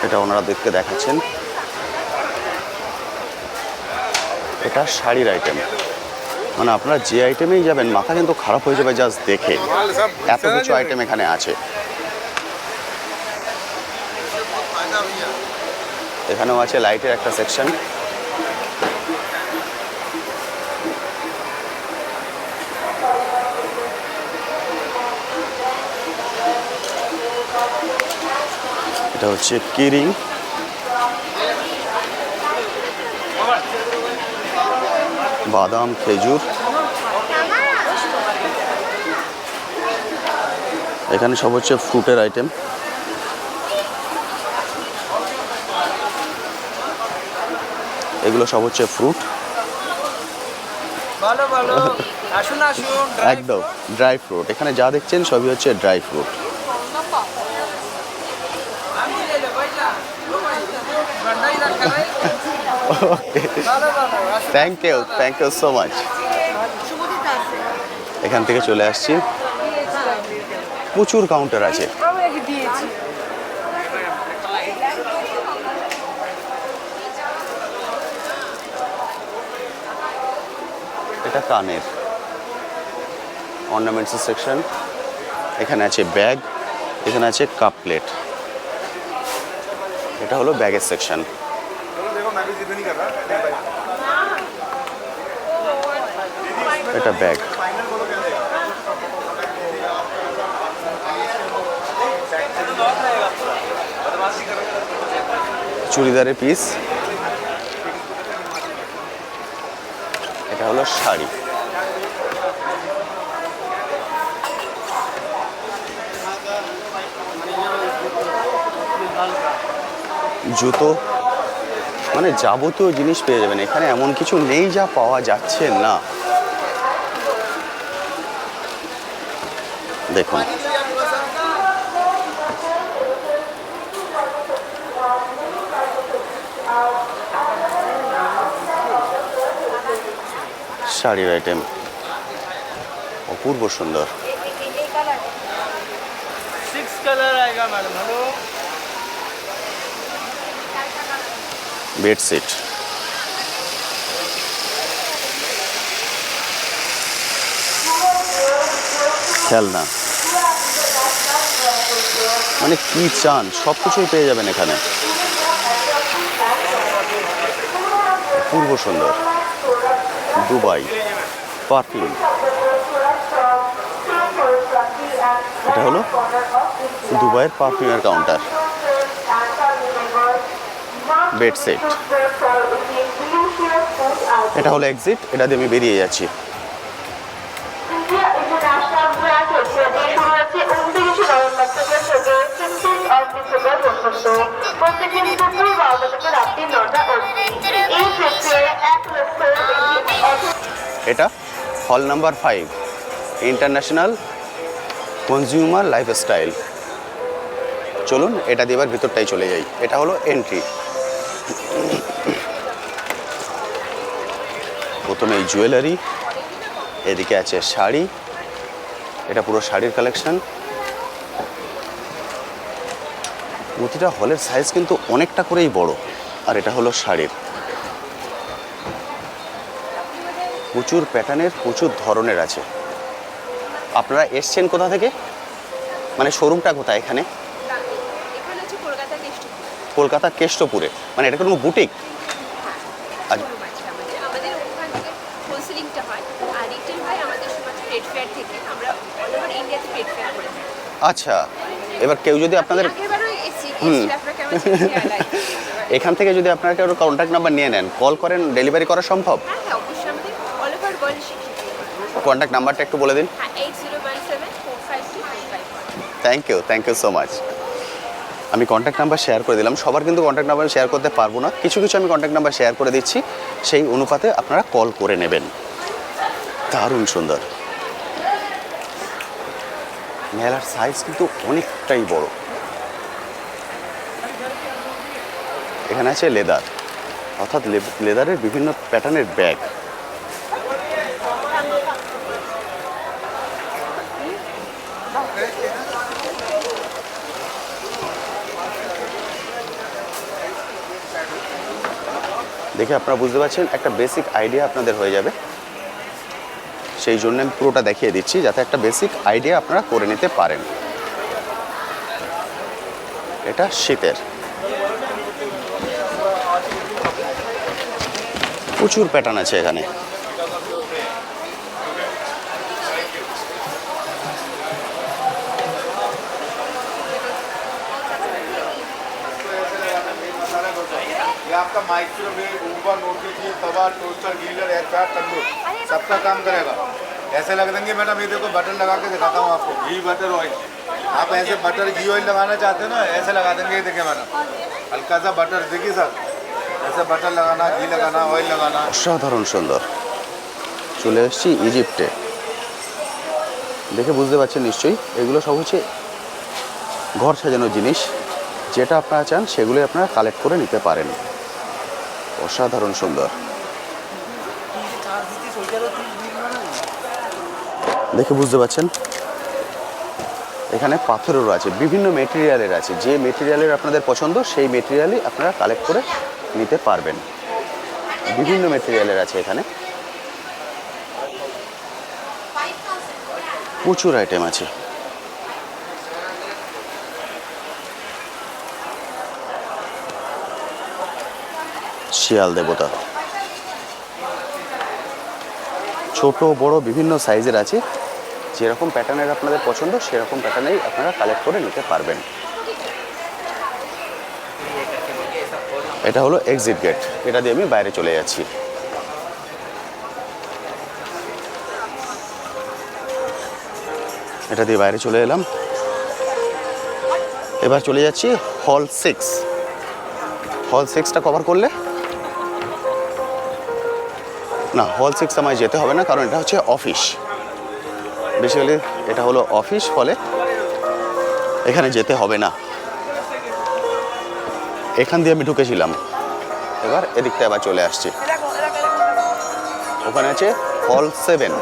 এটা ওনারা দেখতে দেখাচ্ছেন, এটা শাড়ির আইটেম। মানে আপনারা যে আইটেমেই যাবেন মাথা কিন্তু খারাপ হয়ে যাবে জাস্ট দেখে, এত কিছু আইটেম এখানে আছে। এখানেও আছে লাইটের একটা সেকশন। এটা হচ্ছে কিরিং, বাদাম, খেজুর। এখানে সব হচ্ছে ফ্রুটের আইটেম। এগুলো সব হচ্ছে ফ্রুট, একদম ড্রাই ফ্রুট। এখানে যা দেখছেন সবই হচ্ছে dry fruit. Thank you so much. এখান থেকে চলে আসছি, প্রচুর কাউন্টার আছে। এটা কানের অর্নামেন্টসের সেকশন। এখানে আছে ব্যাগ, এখানে আছে কাপ প্লেট। এটা হলো ব্যাগের সেকশন। এটা ব্যাগ। চুড়িদারের পিস। এটা হলো শাড়ি। জুতো, মানে যাবতীয় জিনিস পেয়ে যাবেন এখানে। এমন কিছু নেই যা পাওয়া যাচ্ছে না। দেখুন শাড়ির আইটেম অপূর্ব সুন্দর। 6 कलर आएगा मैडम। हेलो বেডশিট, খেলনা, মানে কি চান সব কিছুই পেয়ে যাবেন এখানে। অপূর্ব সুন্দর। Dubai perfume. এটা হলো দুবাইয়ের পারফিউমের কাউন্টার। বেডশিট। এটা হলো এক্সিট, এটা দিয়ে আমি বেরিয়ে যাচ্ছি। এটা হল নাম্বার 5, ইন্টারন্যাশনাল কনজিউমার লাইফস্টাইল। চলুন এটা দিয়ে এবার ভিতরটাই চলে যাই। এটা হলো এন্ট্রি। প্রথমে এই জুয়েলারি, এদিকে আছে শাড়ি। এটা পুরো শাড়ির কালেকশন। প্রতিটা হলের সাইজ কিন্তু অনেকটা করেই বড়। আর এটা হলো শাড়ির। প্রচুর প্যাটার্নের, প্রচুর ধরনের আছে। আপনারা এসছেন কোথা থেকে, মানে শোরুমটা কোথায় এখানে? এখানে হচ্ছে কলকাতা কেষ্টপুর। কলকাতা কেষ্টপুরে, মানে এটা কোনো বুটিক? আচ্ছা। শোরুম আছে আমাদের ওখান থেকে হোলসেলিংটা হয়, আর রিটেল হয় আমাদের শুধুমাত্র ট্রেড ফেয়ার থেকে। আমরা অল ওভার ইন্ডিয়াতে ট্রেড ফেয়ার করে থাকি। আচ্ছা, এবার কেউ যদি আপনাদের আগেরবারও এসেছিল, আপনারা কেমন এখান থেকে যদি আপনারা কেউ কন্ট্যাক্ট নাম্বার নিয়ে নেন, কল করেন, ডেলিভারি করা সম্ভব? হ্যাঁ হ্যাঁ, অবশ্যই আমাদের অল ওভার ওয়ার্ল্ড শিখি। কন্ট্যাক্ট নাম্বারটা একটু বলে দিন। হ্যাঁ, 8017452351। Thank you so much. আমি কন্ট্যাক্ট নাম্বার শেয়ার করে দিলাম। সবার কিন্তু কন্ট্যাক্ট নাম্বার শেয়ার করতে পারবো না, কিছু কিছু আমি কন্ট্যাক্ট নাম্বার শেয়ার করে দিচ্ছি, সেই অনুপাতে আপনারা কল করে নেবেন। দারুণ সুন্দর। মেলার সাইজ কিন্তু অনেকটাই বড়। এখানে আছে লেদার, অর্থাৎ লেদারের বিভিন্ন প্যাটার্নের ব্যাগ। দেখে আপনারা বুঝতে পারছেন, একটা বেসিক আইডিয়া আপনাদের হয়ে যাবে। সেই জন্য আমি পুরোটা দেখিয়ে দিচ্ছি, যাতে একটা বেসিক আইডিয়া আপনারা করে নিতে পারেন। এটা শীতের, প্রচুর প্যাটার্ন আছে এখানে। ये आपका माइक्रोवेव, ऊबर, नोटिफी, तवा, टोस्टर, गीलर, एयर फ्रायर, तंदूर सबका काम करेगा। ऐसे लग देंगे मैडम, ये देखो बटन लगा के दिखाता हूँ आपको, घी बटर ऑयल। आप ऐसे बटर घी ऑयल लगाना चाहते हो ना, ऐसे लगा देंगे। ये देखें मैडम, हल्का सा बटर, देखिए सर, ऐसे बटर लगाना, घी लगाना, ऑयल लगाना। অসাধারণ সুন্দর। চলে এসেছি ইজিপ্টে। দেখে বুঝতে পারছেন নিশ্চয়ই, এগুলো সব হচ্ছে ঘর সাজানোর জিনিস। যেটা আপনারা চান সেগুলোই আপনারা কালেক্ট করে নিতে পারেন। অসাধারণ সুন্দর। দেখে বুঝতে পারছেন, এখানে পাথরেরও আছে, বিভিন্ন মেটেরিয়ালের আছে। যে মেটেরিয়ালের আপনাদের পছন্দ সেই মেটেরিয়ালই আপনারা কালেক্ট করে নিতে পারবেন। বিভিন্ন মেটেরিয়ালের আছে এখানে, প্রচুর আইটেম আছে। শিয়াল দেবতা ছোট বড় বিভিন্ন সাইজের আছে। যেরকম প্যাটার্নের আপনাদের পছন্দ সেরকম প্যাটার্নেই আপনারা কালেক্ট করে নিতে পারবেন। এটা হলো এক্সিট গেট, এটা দিয়ে আমি বাইরে চলে যাচ্ছি। এটা দিয়ে বাইরে চলে এলাম। এবার চলে যাচ্ছি হল 6। হল 6টা কভার করলে না, হল 6 আমায় যেতে হবে না, কারণ এটা হচ্ছে অফিস। বেসিক্যালি এটা হলো অফিস, ফলে এখানে যেতে হবে না। এখান দিয়ে আমি ঢুকেছিলাম, এবার এদিকটা আবার চলে আসছি। ওখানে আছে হল 7।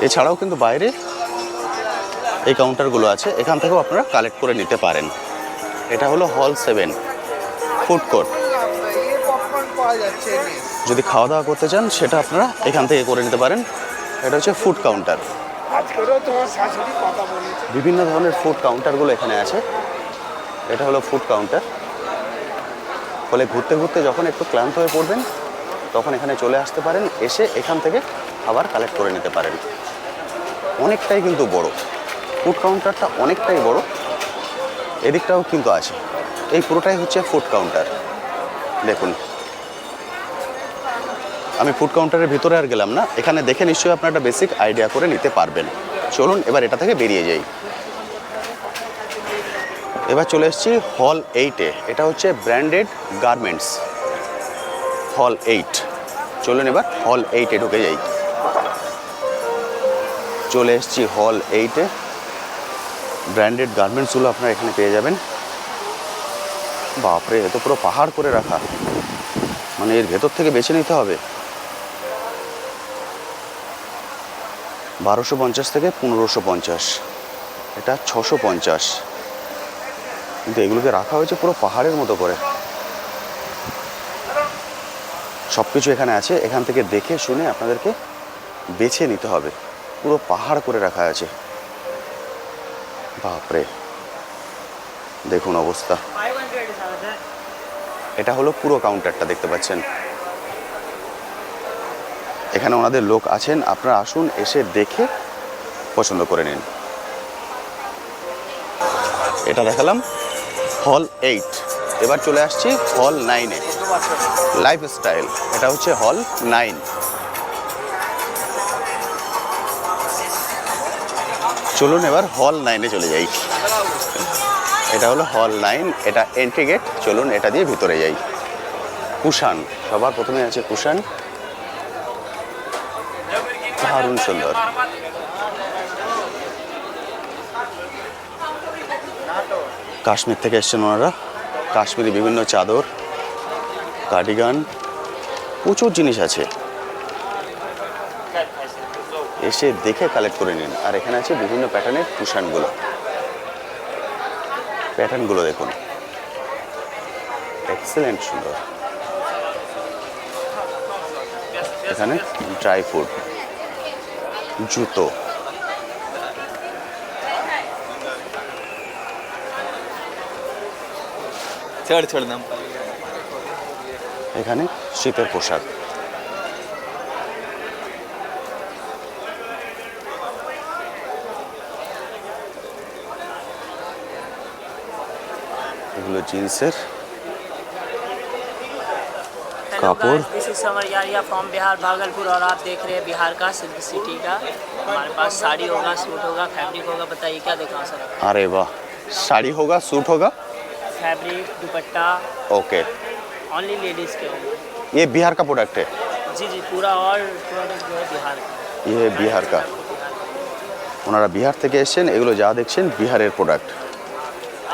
এছাড়াও কিন্তু বাইরে এই কাউন্টারগুলো আছে, এখান থেকেও আপনারা কালেক্ট করে নিতে পারেন। এটা হলো হল 7 ফুড কোর্ট। যদি খাওয়া দাওয়া করতে চান সেটা আপনারা এখান থেকে করে নিতে পারেন। এটা হচ্ছে ফুড কাউন্টার। বিভিন্ন ধরনের ফুড কাউন্টারগুলো এখানে আছে। এটা হলো ফুড কাউন্টার, ফলে ঘুরতে ঘুরতে যখন একটু ক্লান্ত হয়ে পড়বেন তখন এখানে চলে আসতে পারেন, এসে এখান থেকে খাবার কালেক্ট করে নিতে পারেন। অনেকটাই কিন্তু বড় ফুড কাউন্টারটা, অনেকটাই বড়। এদিকটাও কিন্তু আছে, এই পুরোটাই হচ্ছে ফুড কাউন্টার। দেখুন, আমি ফুড কাউন্টারের ভিতরে আর গেলাম না, এখানে দেখে নিশ্চয়ই আপনারা একটা বেসিক আইডিয়া করে নিতে পারবেন। চলুন এবার এটা থেকে বেরিয়ে যাই। এবার চলে এসেছি হল 8-এ। এটা হচ্ছে ব্র্যান্ডেড গার্মেন্টস, হল 8। চলুন এবার হল 8-এ ঢুকে যাই। চলে এসেছি হল 8-এ। ব্র্যান্ডেড গার্মেন্টসগুলো আপনারা এখানে পেয়ে যাবেন। বাপরে, এ তো পুরো পাহাড় করে রাখা, মানে এর ভেতর থেকে বেছে নিতে হবে। 1250 থেকে 1550, এটা 650। কিন্তু এগুলোকে রাখা হয়েছে পুরো পাহাড়ের মতো করে। সব কিছু এখানে আছে, এখান থেকে দেখে শুনে আপনাদেরকে বেছে নিতে হবে। পুরো পাহাড় করে রাখা আছে, বাপরে দেখুন অবস্থা। এটা হলো পুরো কাউন্টারটা দেখতে পাচ্ছেন। এখানে ওনাদের লোক আছেন, আপনারা আসুন, এসে দেখে পছন্দ করে নিন। এটা দেখালাম হল 8, এবার চলে আসছি হল 9-এ, লাইফস্টাইল। এটা হচ্ছে হল 9। চলুন এবার হল 9-এ চলে যাই। এটা হলো হল 9, এটা এন্ট্রি গেট। চলুন এটা দিয়ে ভিতরে যাই। কুশান, সবার প্রথমে আছে কুশান, দারুণ সুন্দর। কাশ্মীর থেকে এসছেন ওনারা, কাশ্মীরি বিভিন্ন চাদর, কার্ডিগান, প্রচুর জিনিস আছে, এসে দেখে কালেক্ট করে নিন। আর এখানে আছে বিভিন্ন প্যাটার্নের কুশানগুলো, প্যাটার্নগুলো দেখুন, এক্সেলেন্ট সুন্দর। এখানে ড্রাই ফ্রুট, জুতো, এখানে শীতের পোশাক, এগুলো জিন্সের কাপড়। This is summer Yaariyan from Bihar Bhagalpur और आप देख रहे हैं बिहार का सिल्क सिटी का। हमारे पास साड़ी होगा, सूट होगा, फैब्रिक होगा, बताइए क्या दिखाऊं सर? अरे वाह, साड़ी होगा, सूट होगा, फैब्रिक, दुपट्टा, ओके। ओनली लेडीज़ के होंगे। ये बिहार का प्रोडक्ट है, जी जी, पूरा ऑल प्रोडक्ट जो है बिहार का। ये बिहार का, ওনারা বিহার থেকে এসেছেন। এগুলো যা দেখছেন বিহারের প্রোডাক্ট।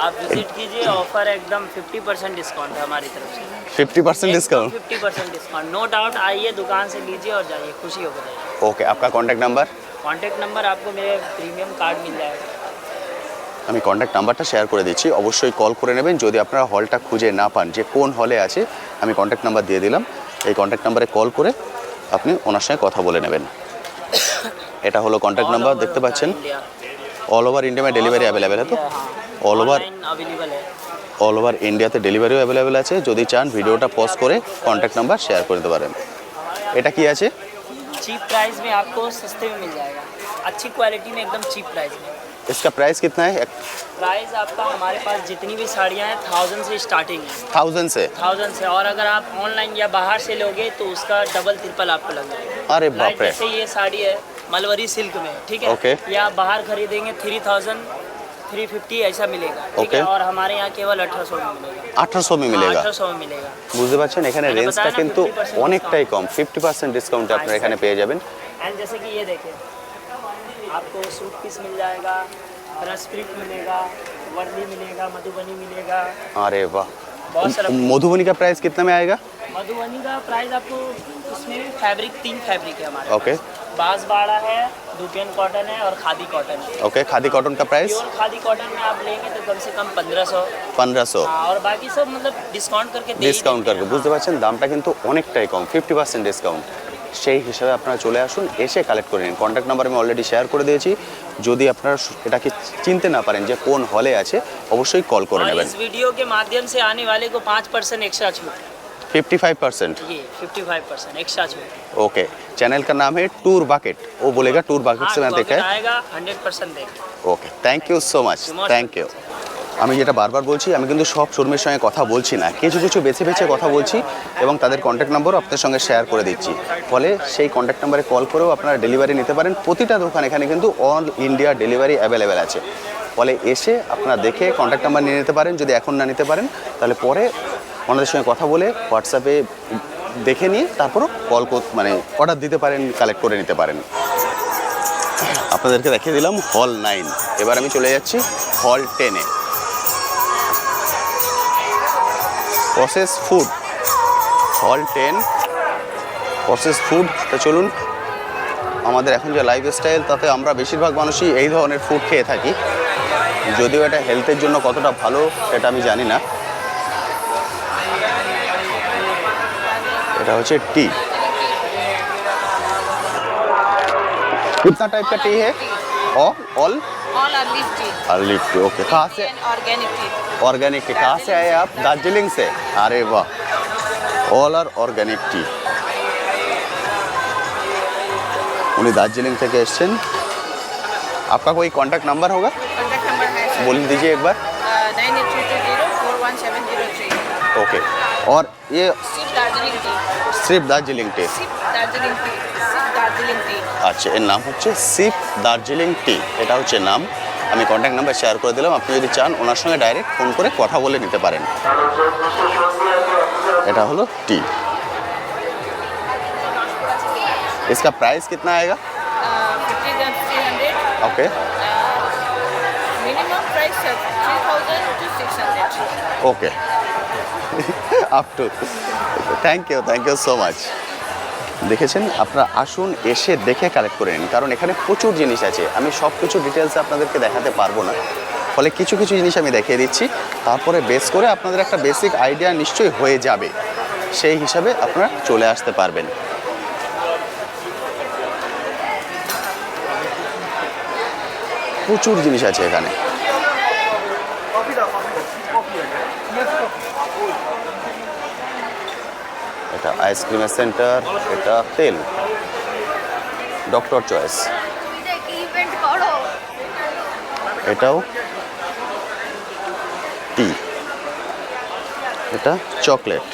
आप विजिट कीजिए, ऑफर एकदम 50% डिस्काउंट है हमारी तरफ से। 50% डिस्काउंट, 50% डिस्काउंट, नो डाउट। आइए दुकान से लीजिए और जाइए, खुशी हो जाइए। ओके। आपका कॉन्टैक्ट नंबर? कॉन्टैक्ट नंबर आपको मेरे प्रीमियम कार्ड मिल जाएगा। আমি কন্ট্যাক্ট নাম্বারটা শেয়ার করে দিচ্ছি, অবশ্যই কল করে নেবেন। যদি আপনারা হলটা খুঁজে না পান যে কোন হলে আছে, আমি কন্ট্যাক্ট নাম্বার দিয়ে দিলাম, এই কন্ট্যাক্ট নাম্বারে কল করে আপনি ওনার সঙ্গে কথা বলে নেবেন। এটা হলো কন্ট্যাক্ট নাম্বার, দেখতে পাচ্ছেন। অল ওভার ইন্ডিয়া में डिलीवरी अवेलेबल है, तो অল ওভার ইন্ডিয়াতে ডেলিভারিও অ্যাভেলেবেল আছে। যদি চান ভিডিওটা পজ করে কন্ট্যাক্ট নাম্বার শেয়ার করে দিতে পারেন। এটা কি আছে? चीप प्राइस में आपको सस्ते में मिल जाएगा, अच्छी क्वालिटी में, एकदम चीप प्राइस में। इसका प्राइस कितना है? प्राइस आपका हमारे पास जितनी भी साड़ियाँ हैं 1000 से स्टार्टिंग है। 1000 से? 1000 से, और अगर आप ऑनलाइन या बाहर से लोगे तो उसका डबल ट्रिपल आपको लग जाएगा। अरे बाप Like रे। जैसे ये साड़ी है मलवरी सिल्क में, ठीक है, Okay. ये आप बाहर खरीदेंगे 3000 350 ऐसा मिलेगा, ठीक Okay. है, और हमारे यहाँ केवल 1800 में मिलेगा। 1800 में मिलेगा? 1800 में मिलेगा। বুঝতে পারছেন, এখানে मैंने রেঞ্জটা बताया ना, কিন্তু 50% অনেকটাই কম। 50% ডিসকাউন্টে আপনারা এখানে পেয়ে যাবেন। एंड जैसे कि ये देखें, आपको सूट पीस मिल जाएगा, ब्रश प्रिंट मिलेगा, वर्ली मिलेगा, मधुबनी मिलेगा, अरे वाह। बहुत सारा। मधुबनी का प्राइस कितना में आएगा? मधुबनी का प्राइस आपको, इसमें फैब्रिक 3 फैब्रिक है हमारे ओके पास। बांसवाड़ा है, दुपियन कॉटन है और खादी कॉटन है। ओके। खादी कॉटन का प्राइस? प्योर खादी कॉटन में आप लेंगे तो कम से कम 1500। 1500 और बाकी सब मतलब डिस्काउंट करके दे ही ডিসকাউন্ট देते করবে। हैं। বুঝতে পারছেন, দামটা কিন্তু অনেকটাই কম, 50% ডিসকাউন্ট। সেই হিসাবে আপনারা চলে আসুন, এসে কালেক্ট করে নিন। কন্ট্যাক্ট নাম্বার আমি অলরেডি শেয়ার করে দিয়েছি। যদি আপনারা এটাকে চিনতে না পারেন যে কোন হলে আছে, অবশ্যই কল করে और নেবেন। इस वीडियो के माध्यम से आने वाले को 5% एक्स्ट्रा छूट, 55%। ये 55% एक्स्ट्रा छूट। ओके। चैनल का नाम है टूर बाकेट। वो बोलेगा टूर बाकेट से मैं देखा है। आएगा 100% देगा। Okay, thank you so much, thank you. আমি যেটা বারবার বলছি, আমি কিন্তু সব শোরুমের সঙ্গে কথা বলছি না, কিছু কিছু বেছে বেছে কথা বলছি এবং তাদের কন্ট্যাক্ট নাম্বারও আপনার সঙ্গে শেয়ার করে দিচ্ছি। ফলে সেই কন্ট্যাক্ট নাম্বারে কল করেও আপনারা ডেলিভারি নিতে পারেন। প্রতিটা দোকান এখানে কিন্তু অল ইন্ডিয়া ডেলিভারি অ্যাভেলেবেল আছে। ফলে এসে আপনারা দেখে কন্ট্যাক্ট নাম্বার নিয়ে নিতে পারেন। যদি এখন না নিতে পারেন, তাহলে পরে ওনাদের সঙ্গে কথা বলে হোয়াটসঅ্যাপে দেখে নিয়ে তারপরও কল মানে অর্ডার দিতে পারেন, কালেক্ট করে নিতে পারেন। আপনাদেরকে দেখিয়ে দিলাম হল 9। এবার আমি চলে যাচ্ছি হল 10-এ। প্রসেস ফুড, হল 10 প্রসেস ফুড। তো চলুন, আমাদের এখন যে লাইফস্টাইল, তাতে আমরা বেশিরভাগ মানুষই এই ধরনের ফুড খেয়ে থাকি। যদিও এটা হেলথের জন্য কতটা ভালো সেটা আমি জানি না। এটা হচ্ছে टी कितना टाइप का टी है all all are leaf tea leaf tea okay कहाँ से ऑर्गेनिक टी ऑर्गेनिक टी कहाँ से आए आप दार्जिलिंग से अरे वाह ऑल आर ऑर्गेनिक टी उन्हें दार्जिलिंग থেকে এসেছেন आपका कोई कांटेक्ट नंबर होगा कॉन्टैक्ट नंबर है बोल दीजिए एक बार 9832041703 ओके और ये सिर्फ दार्जिलिंग टी सिर्फ दार्जिलिंग टी सिर्फ दार्जिलिंग टी सिर्फ दार्जिलिंग टी আচ্ছা এর নাম হচ্ছে সিপ দার্জিলিং টি এটা হচ্ছে নাম আমি কন্ট্যাক্ট নাম্বার শেয়ার করে দিলাম আপনি যদি চান ওনার সঙ্গে ডাইরেক্ট ফোন করে কথা বলে নিতে পারেন এটা হলো टी इसका प्राइस कितना आएगा 50,300 okay minimum price 3,000 to 600 okay up to thank you so much দেখেছেন আপনারা আসুন এসে দেখে কালেক্ট করে নিন কারণ এখানে প্রচুর জিনিস আছে আমি সব কিছু ডিটেলসে আপনাদেরকে দেখাতে পারবো না ফলে কিছু কিছু জিনিস আমি দেখিয়ে দিচ্ছি তারপরে বেস করে আপনাদের একটা বেসিক আইডিয়া নিশ্চয়ই হয়ে যাবে সেই হিসাবে আপনারা চলে আসতে পারবেন প্রচুর জিনিস আছে এখানে এটা আইসক্রিমের সেন্টার এটা তেল ডক্টর চয়েস ইভেন্ট করো এটাও টি এটা চকলেট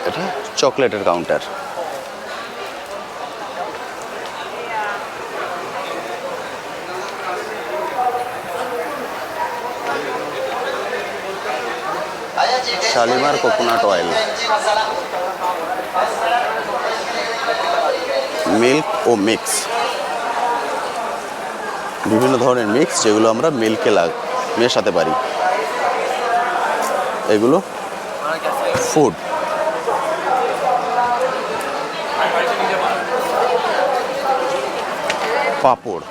এটা চকলেটের counter Shalimar coconut oil milk ও মিক্স বিভিন্ন ধরনের মিক্স যেগুলো আমরা মিল্কে মেশাতে পারি এগুলো ফুড পাপড়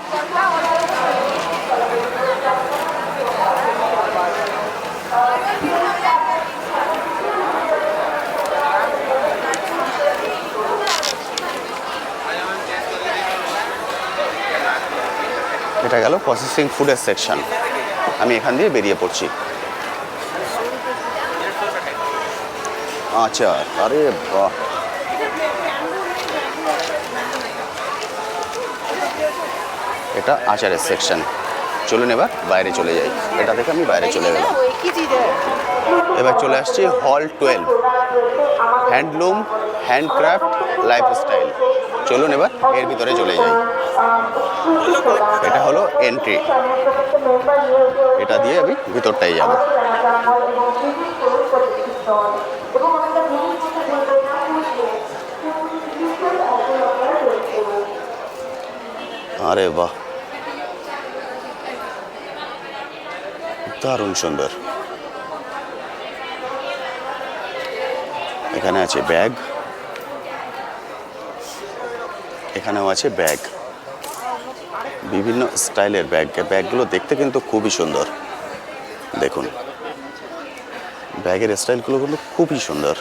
এটা গেল প্রসেসিং ফুডের সেকশন আমি এখান দিয়ে বেরিয়ে পড়ছি আচার আরে বাহ এটা আচারের সেকশন চলুন এবার বাইরে চলে যাই এটা থেকে আমি বাইরে চলে গেলাম এবার চলে আসছি হল 12 হ্যান্ডলুম হ্যান্ডক্রাফট লাইফস্টাইল চলুন এবার এর ভিতরে চলে যাই এটা হলো এন্ট্রি এটা দিয়ে আমি ভিতরটাই যাব আরে বাহ দারুণ সুন্দর এখানে আছে ব্যাগ এখানেও আছে ব্যাগ বিভিন্ন স্টাইলের ব্যাগগুলো দেখতে কিন্তু খুবই সুন্দর দেখুন ব্যাগের স্টাইলগুলো কিন্তু খুবই সুন্দর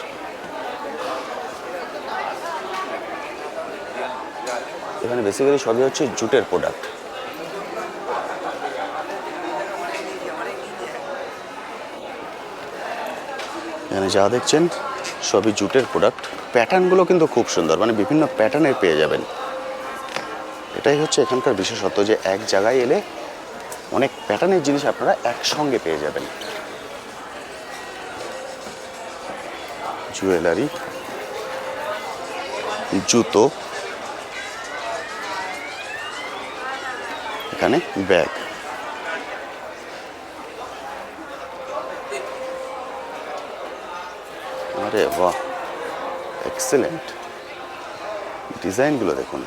এখানে বেসিক্যালি সবই হচ্ছে জুটের প্রোডাক্ট এখানে যা দেখছেন সবই জুটের প্রোডাক্ট প্যাটার্নগুলো কিন্তু খুব সুন্দর মানে বিভিন্ন প্যাটার্নের পেয়ে যাবেন এটাই হচ্ছে এখানকার বিশেষত্ব যে এক জায়গায় এলে অনেক প্যাটার্নের জিনিস আপনারা একসঙ্গে পেয়ে যাবেন জুয়েলারি জুতো এখানে ব্যাগ আরে বাহ এক্সেলেন্ট ডিজাইনগুলো দেখুন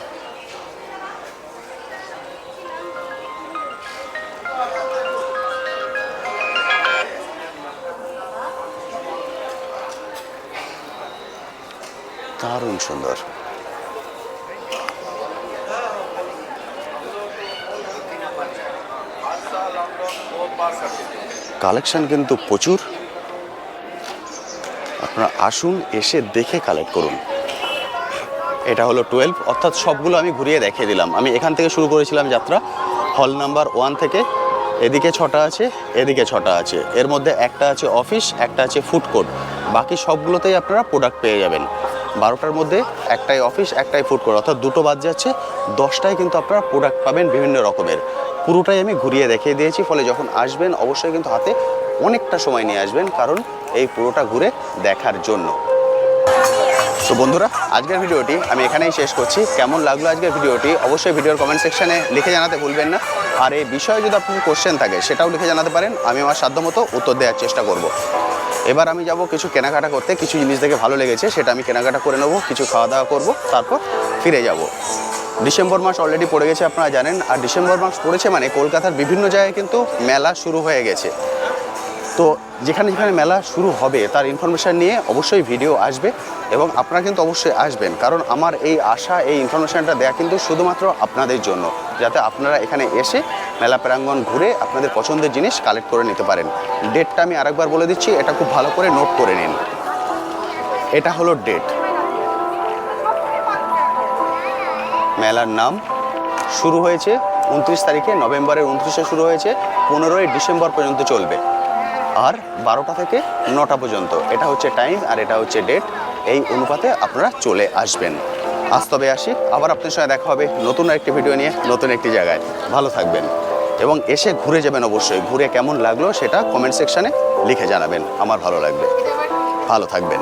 দারুণ সুন্দর কালেকশন কিন্তু প্রচুর। আপনারা আসুন, এসে দেখে কালেক্ট করুন। এটা হলো 12, অর্থাৎ সবগুলো আমি ঘুরিয়ে দেখিয়ে দিলাম। আমি এখান থেকে শুরু করেছিলাম যাত্রা, হল নাম্বার 1 থেকে। এদিকে 6টা আছে, এদিকে 6টা আছে, এর মধ্যে একটা আছে অফিস, একটা আছে ফুড কোর্ট, বাকি সবগুলোতেই আপনারা প্রোডাক্ট পেয়ে যাবেন। 12টার মধ্যে একটাই অফিস, একটাই ফুড কোর্ট, অর্থাৎ দুটো বাদ যাচ্ছে, 10টায় কিন্তু আপনারা প্রোডাক্ট পাবেন বিভিন্ন রকমের। পুরোটাই আমি ঘুরিয়ে দেখিয়ে দিয়েছি, ফলে যখন আসবেন অবশ্যই কিন্তু হাতে অনেকটা সময় নিয়ে আসবেন, কারণ এই পুরোটা ঘুরে দেখার জন্য। তো বন্ধুরা, আজকের ভিডিওটি আমি এখানেই শেষ করছি। কেমন লাগলো আজকের ভিডিওটি অবশ্যই ভিডিওর কমেন্ট সেকশনে লিখে জানাতে ভুলবেন না। আর এই বিষয়ে যদি আপনার কোশ্চেন থাকে সেটাও লিখে জানাতে পারেন, আমি আমার সাধ্যমতো উত্তর দেওয়ার চেষ্টা করব। এবার আমি যাব কিছু কেনাকাটা করতে, কিছু জিনিস দেখে ভালো লেগেছে সেটা আমি কেনাকাটা করে নেবো, কিছু খাওয়া দাওয়া করবো, তারপর ফিরে যাব। ডিসেম্বর মাস অলরেডি পড়ে গেছে, আপনারা জানেন। আর ডিসেম্বর মাস পড়েছে মানে কলকাতার বিভিন্ন জায়গায় কিন্তু মেলা শুরু হয়ে গেছে। তো যেখানে যেখানে মেলা শুরু হবে তার ইনফরমেশান নিয়ে অবশ্যই ভিডিও আসবে, এবং আপনারা কিন্তু অবশ্যই আসবেন, কারণ আমার এই আশা, এই ইনফরমেশানটা দেওয়া কিন্তু শুধুমাত্র আপনাদের জন্য, যাতে আপনারা এখানে এসে মেলা প্রাঙ্গণ ঘুরে আপনাদের পছন্দের জিনিস কালেক্ট করে নিতে পারেন। ডেটটা আমি আরেকবার বলে দিচ্ছি, এটা খুব ভালো করে নোট করে নিন। এটা হলো ডেট, মেলার নাম শুরু হয়েছে 29 তারিখে, নভেম্বরের 29-এ শুরু হয়েছে, 15ই ডিসেম্বর পর্যন্ত চলবে, আর 12টা থেকে 9টা পর্যন্ত। এটা হচ্ছে টাইম আর এটা হচ্ছে ডেট। এই অনুপাতে আপনারা চলে আসবেন। আজ তবে আসি, আবার আপনার সঙ্গে দেখা হবে নতুন একটি ভিডিও নিয়ে, নতুন একটি জায়গায়। ভালো থাকবেন এবং এসে ঘুরে যাবেন অবশ্যই। ঘুরে কেমন লাগলো সেটা কমেন্ট সেকশানে লিখে জানাবেন, আমার ভালো লাগবে। ভালো থাকবেন।